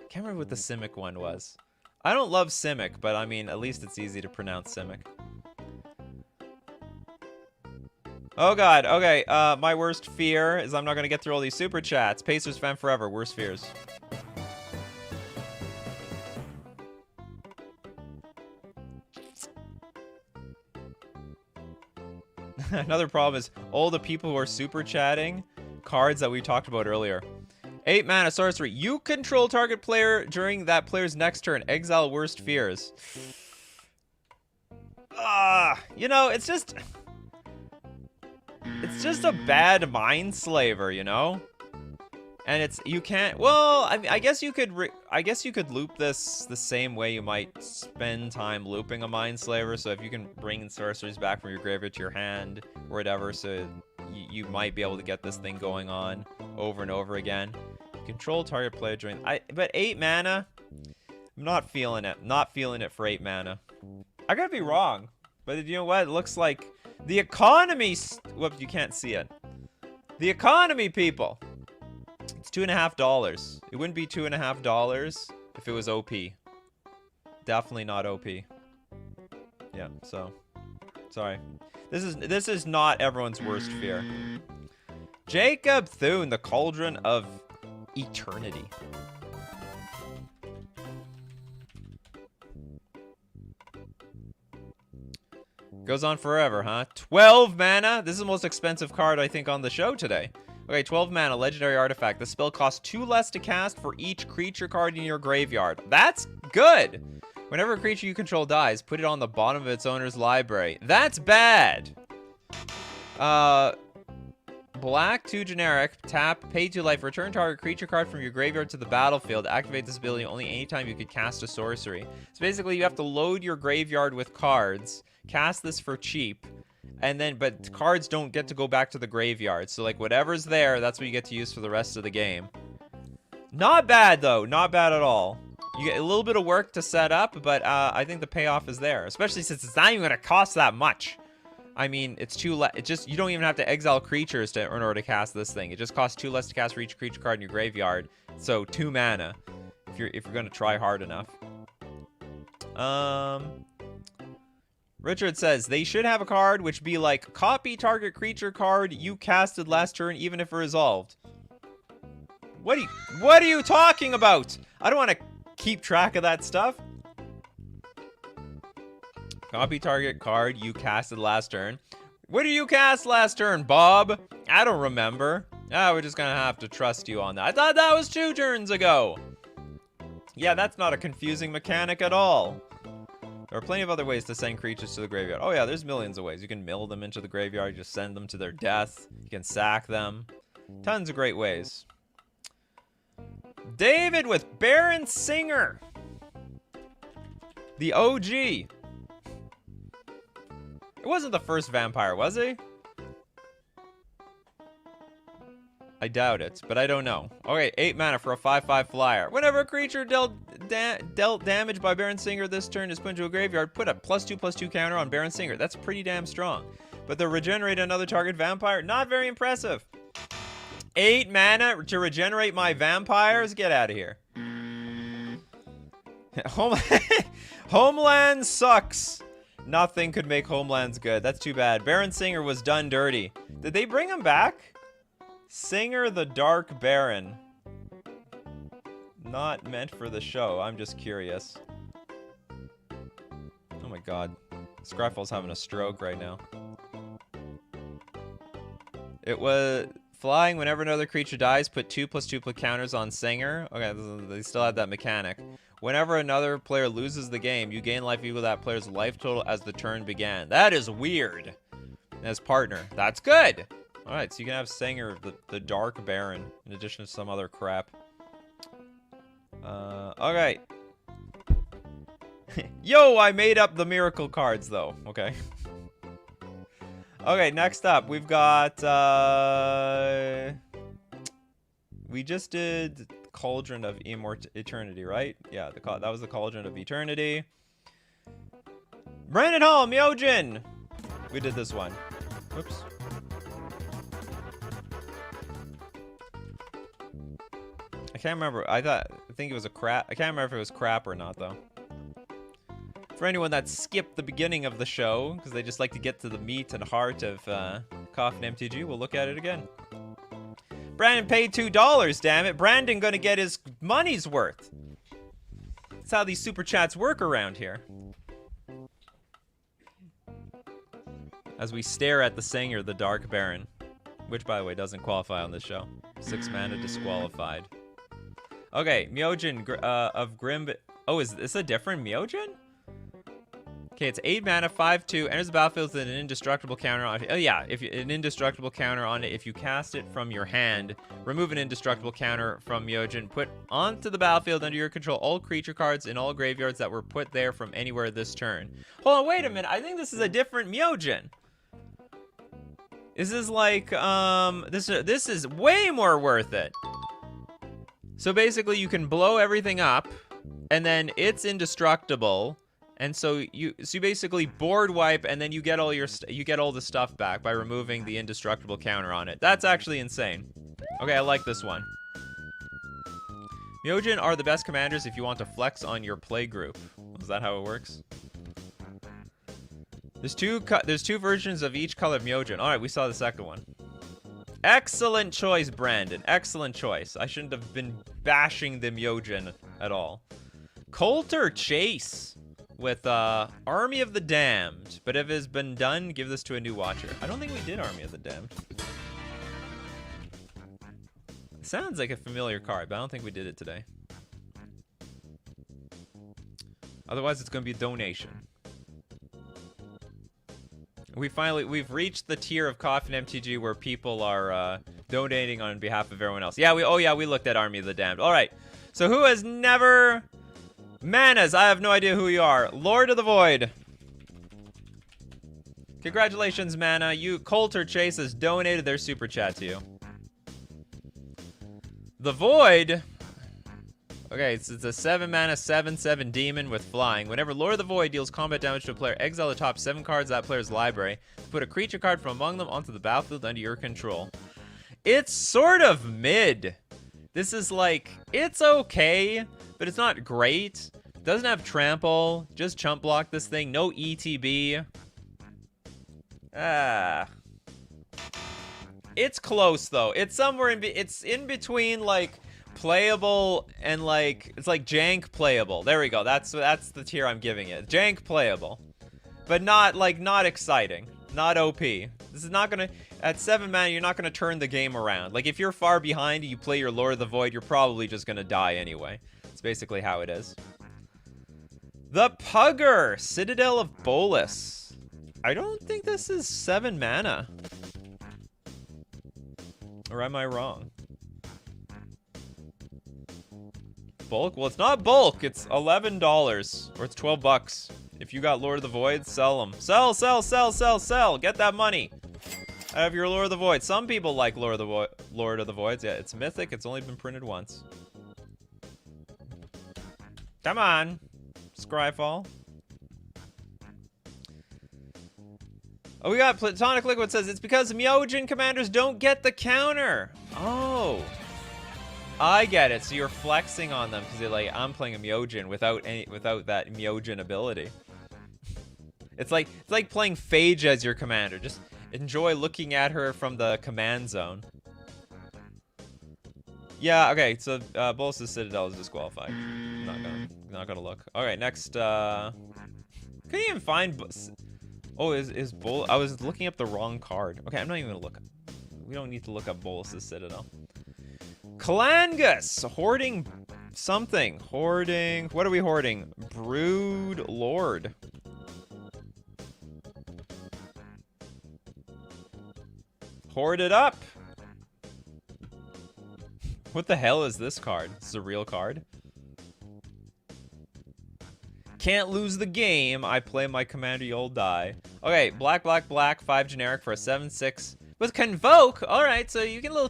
Can't remember what the Simic one was. I don't love Simic, but I mean, at least it's easy to pronounce Simic. Oh god, okay, my worst fear is I'm not gonna get through all these super chats. Pacers fan forever, worst fears. Another problem is all the people who are super chatting cards that we talked about earlier. 8 mana sorcery. You control target player during that player's next turn. Exile worst fears. You know, it's just a bad mind slaver, you know? And it's, you can't, well, I guess you could loop this the same way you might spend time looping a mind slaver. So if you can bring sorceries back from your graveyard to your hand or whatever, so you might be able to get this thing going on over and over again. Control target player during, but 8 mana, I'm not feeling it. Not feeling it for 8 mana. I could be wrong, but you know what? It looks like the economy, whoops, you can't see it. The economy, people. It's $2.50. It wouldn't be $2.50 if it was OP. Definitely not OP. Yeah, so sorry. This is not everyone's worst fear. Jacob Thune, the Cauldron of Eternity. Goes on forever, huh? 12 mana. This is the most expensive card I think on the show today. Okay, 12 mana, legendary artifact. The spell costs 2 less to cast for each creature card in your graveyard. That's good. Whenever a creature you control dies, put it on the bottom of its owner's library. That's bad. Black, 2 generic, tap, pay 2 life, return target creature card from your graveyard to the battlefield. Activate this ability only anytime you could cast a sorcery. So basically, you have to load your graveyard with cards, cast this for cheap, and then, but cards don't get to go back to the graveyard. So like whatever's there, that's what you get to use for the rest of the game. Not bad though, not bad at all. You get a little bit of work to set up, but I think the payoff is there, especially since it's not even gonna cost that much. I mean, it's just, you don't even have to exile creatures in order to cast this thing. It just costs 2 less to cast for each creature card in your graveyard. So 2 mana, if you're gonna try hard enough. Richard says they should have a card which be like copy target creature card you casted last turn, even if resolved. What are you talking about? I don't want to keep track of that stuff. Copy target card you casted last turn. What did you cast last turn, Bob? I don't remember. We're just gonna have to trust you on that. I thought that was 2 turns ago. Yeah, that's not a confusing mechanic at all. There are plenty of other ways to send creatures to the graveyard. Oh yeah, there's millions of ways. You can mill them into the graveyard, just send them to their death. You can sack them. Tons of great ways. David with Baron Singer. The OG. It wasn't the first vampire, was he? I doubt it, but I don't know. Okay, 8 mana for a 5/5 flyer. Whenever a creature dealt damage by Baron Singer this turn is put into a graveyard, put a +2/+2 counter on Baron Singer. That's pretty damn strong. But the regenerate another target vampire, not very impressive. 8 mana to regenerate my vampires? Get out of here. Homeland sucks. Nothing could make Homelands good. That's too bad. Baron Singer was done dirty. Did they bring him back? Singer the Dark Baron. Not meant for the show. I'm just curious. Oh my god. Scryfall's having a stroke right now. It was flying whenever another creature dies, put 2/2 counters on Singer. Okay, they still had that mechanic. Whenever another player loses the game, you gain life equal to that player's life total as the turn began. That is weird. As partner. That's good. Alright, so you can have Singer, the Dark Baron, in addition to some other crap. Okay. Yo, I made up the miracle cards, though. Okay. Okay, next up, we've got, we just did Cauldron of Eternity, right? Yeah, that was the Cauldron of Eternity. Brandon Hall, Myojin! We did this one. Oops. can't remember. I think it was a crap. I can't remember if it was crap or not, though. For anyone that skipped the beginning of the show, because they just like to get to the meat and heart of Coffee and MTG, we'll look at it again. Brandon paid $2, damn it. Brandon gonna get his money's worth. That's how these super chats work around here. As we stare at the singer, the Dark Baron, which, by the way, doesn't qualify on this show. 6 mana disqualified. Okay, Myojin of Grim... Oh, is this a different Myojin? Okay, it's 8 mana, 5/2, enters the battlefield with an indestructible counter on it. Oh yeah, if an indestructible counter on it, if you cast it from your hand, remove an indestructible counter from Myojin, put onto the battlefield under your control all creature cards in all graveyards that were put there from anywhere this turn. Hold on, wait a minute, I think this is a different Myojin. This is like, this is way more worth it. So basically you can blow everything up, and then it's indestructible. And so you basically board wipe, and then you get all the stuff back by removing the indestructible counter on it. That's actually insane. Okay, I like this one. Myojin are the best commanders if you want to flex on your play group. Is that how it works? There's two versions of each color of Myojin. All right, we saw the second one. Excellent choice, Brandon. Excellent choice. I shouldn't have been bashing the Myojin at all. Coulter Chase with Army of the Damned. But if it's been done, give this to a new watcher. I don't think we did Army of the Damned. Sounds like a familiar card, but I don't think we did it today. Otherwise, it's going to be a donation. We've reached the tier of Coffee and MTG where people are donating on behalf of everyone else. Yeah, we looked at Army of the Damned. All right. So who has never... Manas, I have no idea who you are. Lord of the Void. Congratulations, Mana. Coulter Chase has donated their super chat to you. The Void. Okay, it's a 7 mana, 7/7 demon with flying. Whenever Lord of the Void deals combat damage to a player, exile the top 7 cards of that player's library. Put a creature card from among them onto the battlefield under your control. It's sort of mid. This is like, it's okay, but it's not great. Doesn't have trample. Just chump block this thing. No ETB. It's close though. It's somewhere it's in between like playable and like it's like jank playable. There we go. That's the tier I'm giving it. Jank playable, but not exciting. Not OP. This is not gonna at 7 mana. You're not gonna turn the game around. Like if you're far behind and you play your Lord of the Void, you're probably just gonna die anyway. It's basically how it is. The Pugger, Citadel of Bolas. I don't think this is 7 mana. Or am I wrong? Bulk? Well, it's not bulk. It's $11. Or it's $12. If you got Lord of the Void, sell them. Sell, sell, sell, sell, sell. Get that money. I have your Lord of the Void. Some people like Lord of the Voids. Yeah, it's mythic. It's only been printed once. Come on. Scryfall. Oh, we got Platonic Liquid says it's because Myojin commanders don't get the counter. Oh. I get it. So you're flexing on them because you're like, I'm playing a Myojin without that Myojin ability. It's like playing Phage as your commander. Just enjoy looking at her from the command zone. Yeah, okay, so Bolas' Citadel is disqualified. Not gonna look. Alright, next couldn't even find is Bolas. I was looking up the wrong card. Okay, I'm not even gonna look. We don't need to look up Bolas' Citadel. Kalangus! Hoarding something. Hoarding. What are we hoarding? Brood Lord. Hoard it up! What the hell is this card? This is a real card? Can't lose the game. I play my commander, you'll die. Okay, black, 5 generic for a 7/6 with Convoke. All right, so you can do a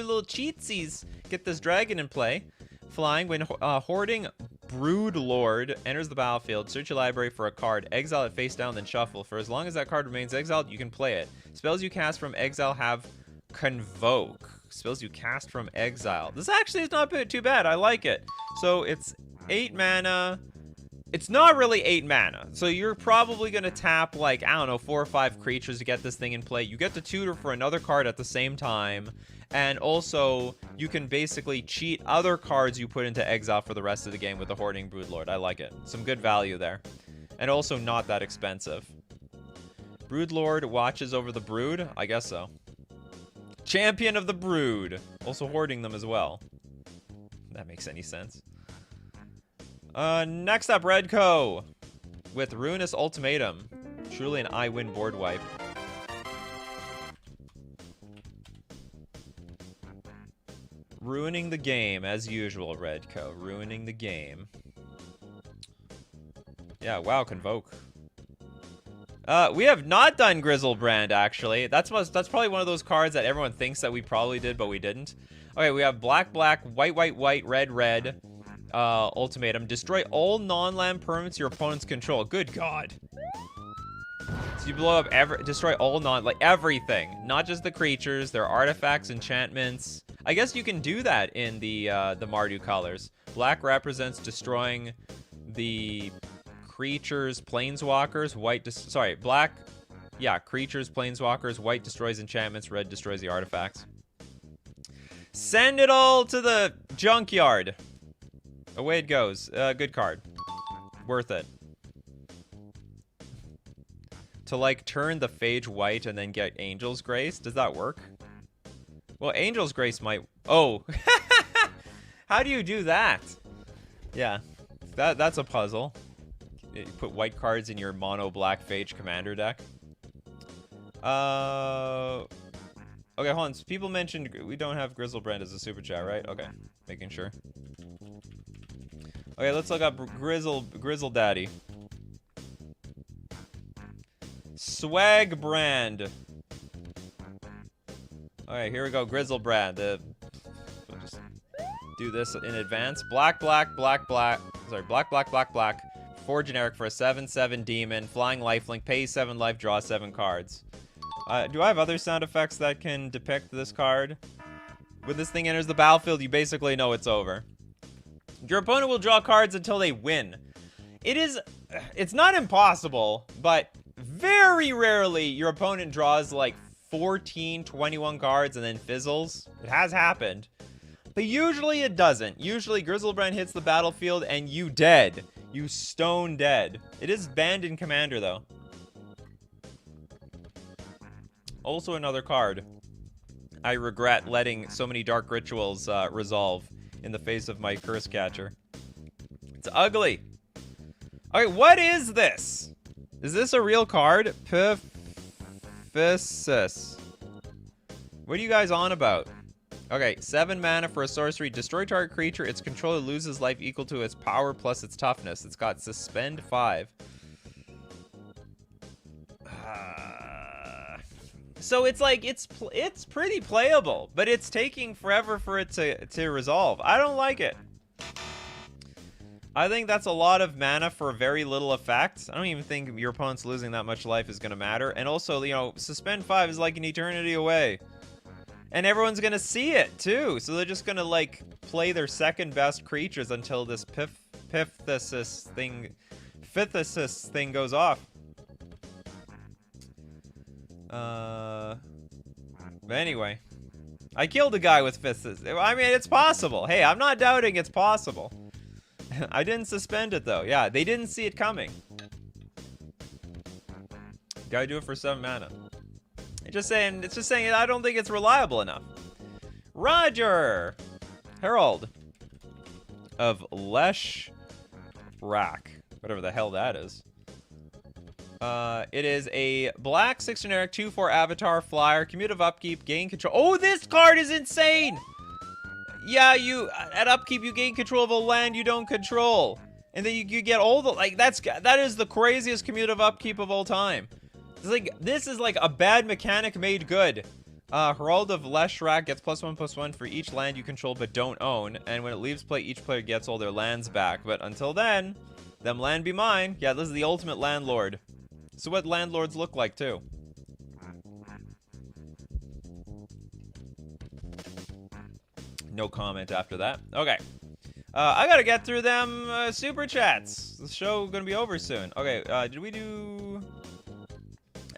little cheatsies. Get this dragon in play. Flying when hoarding Brood Lord enters the battlefield. Search your library for a card. Exile it face down, then shuffle. For as long as that card remains exiled, you can play it. Spells you cast from exile have Convoke. spells you cast from exile. This actually is not too bad. I like it. So it's 8 mana. It's not really 8 mana. So you're probably going to tap, like, I don't know, 4 or 5 creatures to get this thing in play. You get to tutor for another card at the same time. And also, you can basically cheat other cards you put into exile for the rest of the game with the Hoarding Broodlord. I like it. Some good value there. And also not that expensive. Broodlord watches over the brood? I guess so. Champion of the Brood. Also hoarding them as well. If that makes any sense. Next up, Redco. With Ruinous Ultimatum. Truly an I win board wipe. Ruining the game, as usual, Redco. Ruining the game. Yeah, wow, Convoke. We have not done Grizzlebrand, actually. That's probably one of those cards that everyone thinks that we probably did, but we didn't. Okay, we have black, black, white, white, white, red, red. Ultimatum. Destroy all non-land permanents your opponents control. Good God. So you blow up destroy all like everything. Not just the creatures, their artifacts, enchantments. I guess you can do that in the Mardu colors. Black represents destroying the creatures, planeswalkers. White, black, yeah, creatures, planeswalkers. White destroys enchantments. Red destroys the artifacts. Send it all to the junkyard. Away it goes. Good card. Worth it. To, like, turn the Phage white and then get Angel's Grace? Does that work? Well, Angel's Grace might... Oh! How do you do that? Yeah. That's a puzzle. You put white cards in your mono-black Phage commander deck. Okay, hold on. So people mentioned... We don't have Grizzlebrand as a super chat, right? Okay. Making sure. Okay, let's look up Grizzle Daddy. Swag Brand. Alright, here we go. Grizzlebrand. We'll just do this in advance. Black, black, black, black. Sorry, black, black, black, black. 4 generic for a 7/7 demon. Flying lifelink. Pay 7 life, draw 7 cards. Do I have other sound effects that can depict this card? When this thing enters the battlefield, you basically know it's over. Your opponent will draw cards until they win. It's not impossible, but very rarely your opponent draws like 14, 21 cards and then fizzles. It has happened. But usually it doesn't. Usually Grizzlebrand hits the battlefield and you dead. You stone dead. It is banned in Commander though. Also another card. I regret letting so many Dark Rituals resolve in the face of my Curse Catcher. It's ugly. Okay, what is this? Is this a real card? Piphysis. What are you guys on about? Okay, 7 mana for a sorcery. Destroy target creature. Its controller loses life equal to its power plus its toughness. It's got Suspend 5. So it's like, it's pretty playable, but it's taking forever for it to resolve. I don't like it. I think that's a lot of mana for very little effect. I don't even think your opponent's losing that much life is going to matter. And also, you know, Suspend 5 is like an eternity away. And everyone's going to see it, too. So they're just going to, like, play their second best creatures until this Piphysis thing goes off. But anyway. I killed a guy with Piphysis. I mean, it's possible. Hey, I'm not doubting it's possible. I didn't suspend it, though. Yeah, they didn't see it coming. Gotta do it for 7 mana. It's just saying I don't think it's reliable enough. Roger! Herald of Leshrac. Whatever the hell that is. It is a black 6 generic 2/4 avatar flyer. Commutative upkeep, gain control. Oh, this card is insane! Yeah, at upkeep you gain control of a land you don't control, and then you get all the that is the craziest commutative upkeep of all time. It's like this is like a bad mechanic made good. Herald of Leshrac gets +1/+1 for each land you control but don't own, and when it leaves play, each player gets all their lands back. But until then, them land be mine. Yeah, this is the ultimate landlord. So what landlords look like too. No comment after that. Okay. I gotta get through them super chats. The show gonna be over soon. Okay, did we do...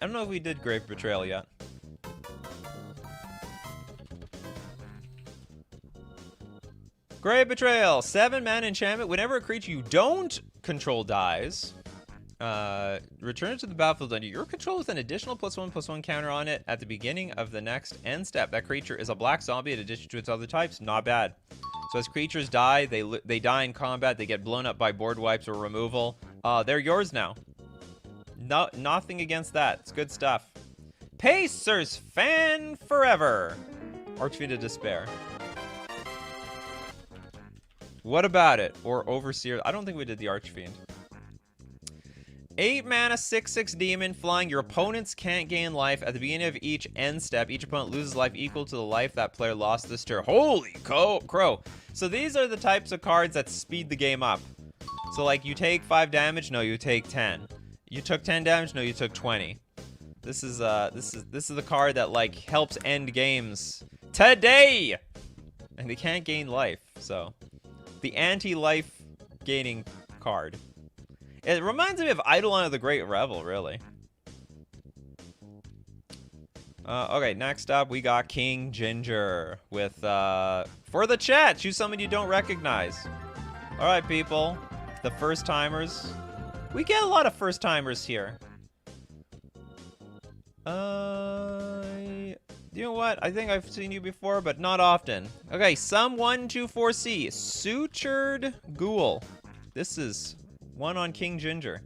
I don't know if we did Grave Betrayal yet. Grave Betrayal. 7-mana enchantment. Whenever a creature you don't control dies, return it to the battlefield under your control with an additional +1/+1 counter on it at the beginning of the next end step. That creature is a black zombie in addition to its other types. Not bad. So as creatures die, they die in combat, they get blown up by board wipes or removal. They're yours now. No, nothing against that. It's good stuff. Pacers fan forever. Archfiend of Despair. What about it? Or Overseer? I don't think we did the Archfiend. 8 mana, 6/6 demon, flying. Your opponents can't gain life. At the beginning of each end step, each opponent loses life equal to the life that player lost this turn. Holy crow. So these are the types of cards that speed the game up. So like, you take 5 damage, no, you take 10. You took 10 damage, no, you took 20. This is the card that like helps end games today. And they can't gain life, so the anti-life gaining card. It reminds me of Eidolon of the Great Revel, really. Okay, next up, we got King Ginger with, for the chat, choose someone you don't recognize. All right, people, the first-timers. We get a lot of first-timers here. You know what? I think I've seen you before, but not often. Okay, Sum124C, Sutured Ghoul. This is... one on King Ginger.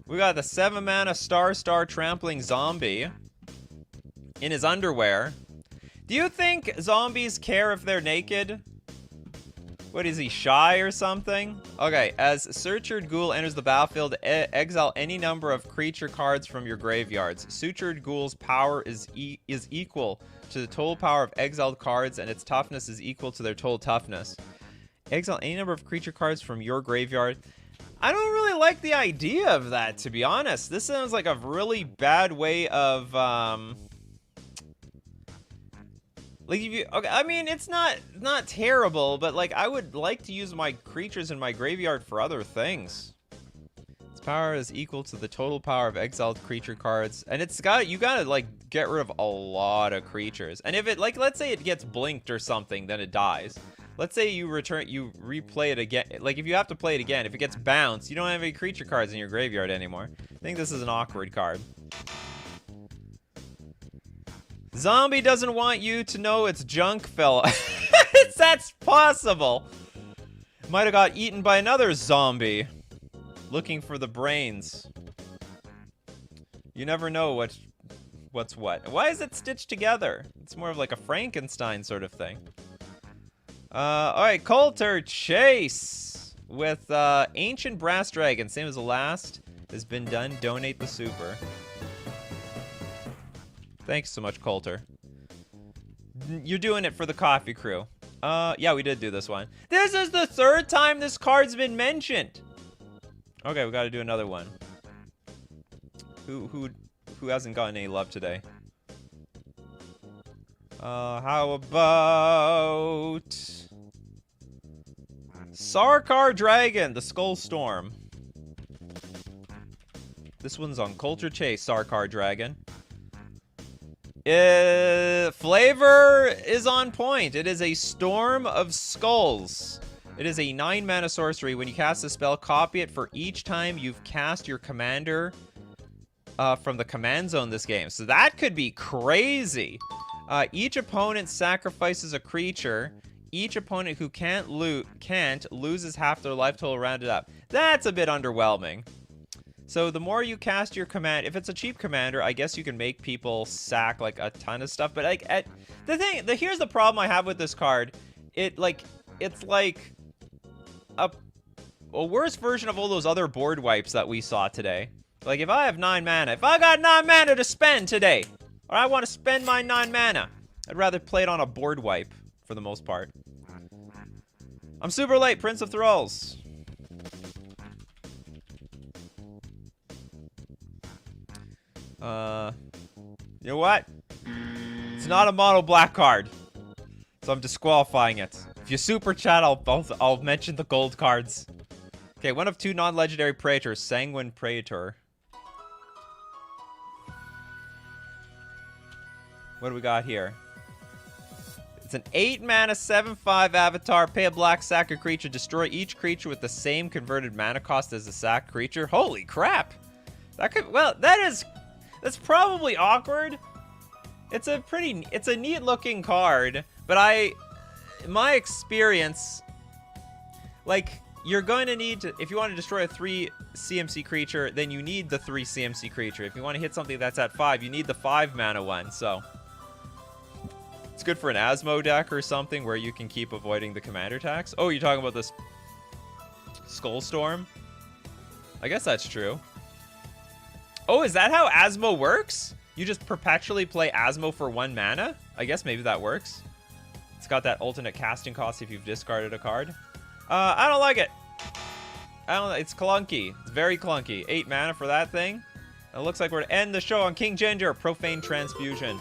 We got the 7-mana Star Trampling Zombie in his underwear. Do you think zombies care if they're naked? What, is he shy or something? Okay, as Sutured Ghoul enters the battlefield, exile any number of creature cards from your graveyards. Sutured Ghoul's power is equal to the total power of exiled cards, and its toughness is equal to their total toughness. Exile any number of creature cards from your graveyard. I don't really like the idea of that, to be honest. This sounds like a really bad way of, like, if you... Okay, I mean, it's not terrible, but, like, I would like to use my creatures in my graveyard for other things. Its power is equal to the total power of exiled creature cards. And it's got... You gotta, like, get rid of a lot of creatures. And if it... Like, let's say it gets blinked or something, then it dies. Let's say you replay it again. Like, if you have to play it again, if it gets bounced, you don't have any creature cards in your graveyard anymore. I think this is an awkward card. Zombie doesn't want you to know it's junk, fella. That's possible. Might have got eaten by another zombie. Looking for the brains. You never know what's what. Why is it stitched together? It's more of like a Frankenstein sort of thing. Alright, Coulter Chase with Ancient Brass Dragon, same as the last. Has been done. Donate the super. Thanks so much, Coulter. You're doing it for the coffee crew. Yeah, we did do this one. This is the 3rd time this card's been mentioned. Okay, we gotta do another one. Who hasn't gotten any love today? How about... Sarkar Dragon, the Skull Storm. This one's on Coulter Chase, Sarkar Dragon. Flavor is on point. It is a Storm of Skulls. It is a 9-mana sorcery. When you cast a spell, copy it for each time you've cast your commander from the command zone this game. So that could be crazy. Each opponent sacrifices a creature. Each opponent who can't loses half their life total rounded up. That's a bit underwhelming. So the more you cast your command, if it's a cheap commander, I guess you can make people sack like a ton of stuff. But like here's the problem I have with this card. It's like a worse version of all those other board wipes that we saw today. Like if I have 9 mana, if I got 9 mana to spend today, or I want to spend my 9 mana, I'd rather play it on a board wipe for the most part. I'm super late, Prince of Thralls. You know what? It's not a mono black card. So I'm disqualifying it. If you super chat, I'll mention the gold cards. Okay, one of 2 non-legendary Praetors. Sanguine Praetor. What do we got here? It's an 8-mana 7/5 avatar. Pay a black, sack a creature. Destroy each creature with the same converted mana cost as the sack creature. Holy crap! That could, well, that's probably awkward. It's a neat looking card, but my experience, like, you're going to need to, if you want to destroy a 3 CMC creature, then you need the 3 CMC creature. If you want to hit something that's at 5, you need the 5 mana one, so. It's good for an Asmo deck or something where you can keep avoiding the commander attacks. Oh, you're talking about this Skullstorm? I guess that's true. Oh, is that how Asmo works? You just perpetually play Asmo for 1 mana? I guess maybe that works. It's got that alternate casting cost if you've discarded a card. I don't like it. It's clunky. It's very clunky. 8 mana for that thing. It looks like we're to end the show on King Ginger, Profane Transfusion.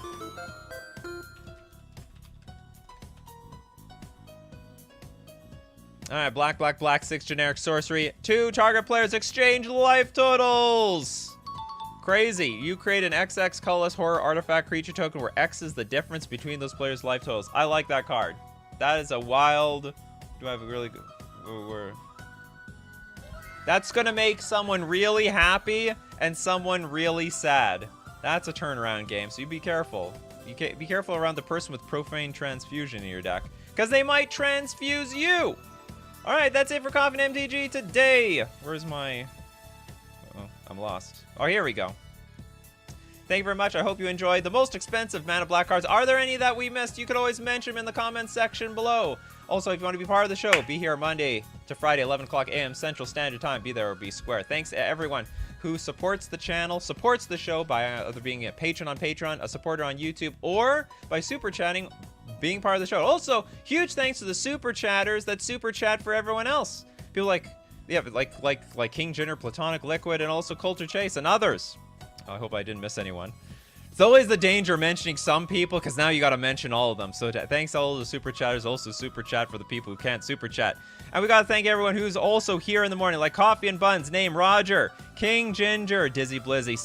Alright, black, 6 generic sorcery. 2 target players exchange life totals! Crazy. You create an XX colorless horror artifact creature token where X is the difference between those players' life totals. I like that card. That is a wild... Do I have a really good... That's gonna make someone really happy and someone really sad. That's a turnaround game, so you be careful. Be careful around the person with Profane Transfusion in your deck, because they might transfuse you! Alright, that's it for Coffee and MTG today. Where's my... Oh, I'm lost. Oh, here we go. Thank you very much. I hope you enjoyed the most expensive Mana Black cards. Are there any that we missed? You could always mention them in the comments section below. Also, if you want to be part of the show, be here Monday to Friday, 11 o'clock a.m. Central Standard Time. Be there or be square. Thanks to everyone who supports the channel, supports the show by either being a patron on Patreon, a supporter on YouTube, or by super chatting, being part of the show. Also, huge thanks to the super chatters that super chat for everyone else. People like, yeah, like King Ginger, Platonic Liquid, and also Coulter Chase and others. I hope I didn't miss anyone. It's always the danger of mentioning some people, because now you got to mention all of them. So thanks to all of the super chatters. Also super chat for the people who can't super chat. And we got to thank everyone who's also here in the morning, like Coffee and Buns, Name Roger, King Ginger, Dizzy Blizzy,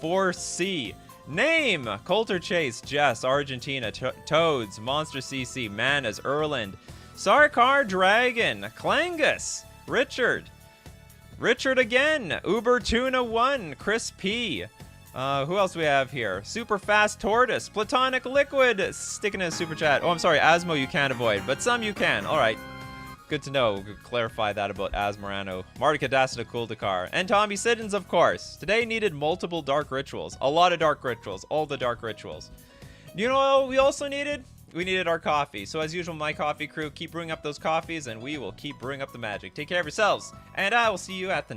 Some124C, Name, Coulter Chase, Jess, Argentina, Toads, Monster CC, Manas, Erland, Sarkar Dragon, Clangus, Richard again, Uber Tuna 1, Chris P. Who else do we have here? Super Fast Tortoise, Platonic Liquid, sticking in a super chat. Oh, I'm sorry, Asmo you can't avoid, but some you can. All right. Good to know. We'll clarify that about Asmorano. Marty Cadasna Kuldakar. And Tommy Siddons, of course. Today needed multiple dark rituals. A lot of dark rituals. All the dark rituals. You know what we also needed? We needed our coffee. So as usual, my coffee crew, keep brewing up those coffees, and we will keep brewing up the magic. Take care of yourselves, and I will see you at the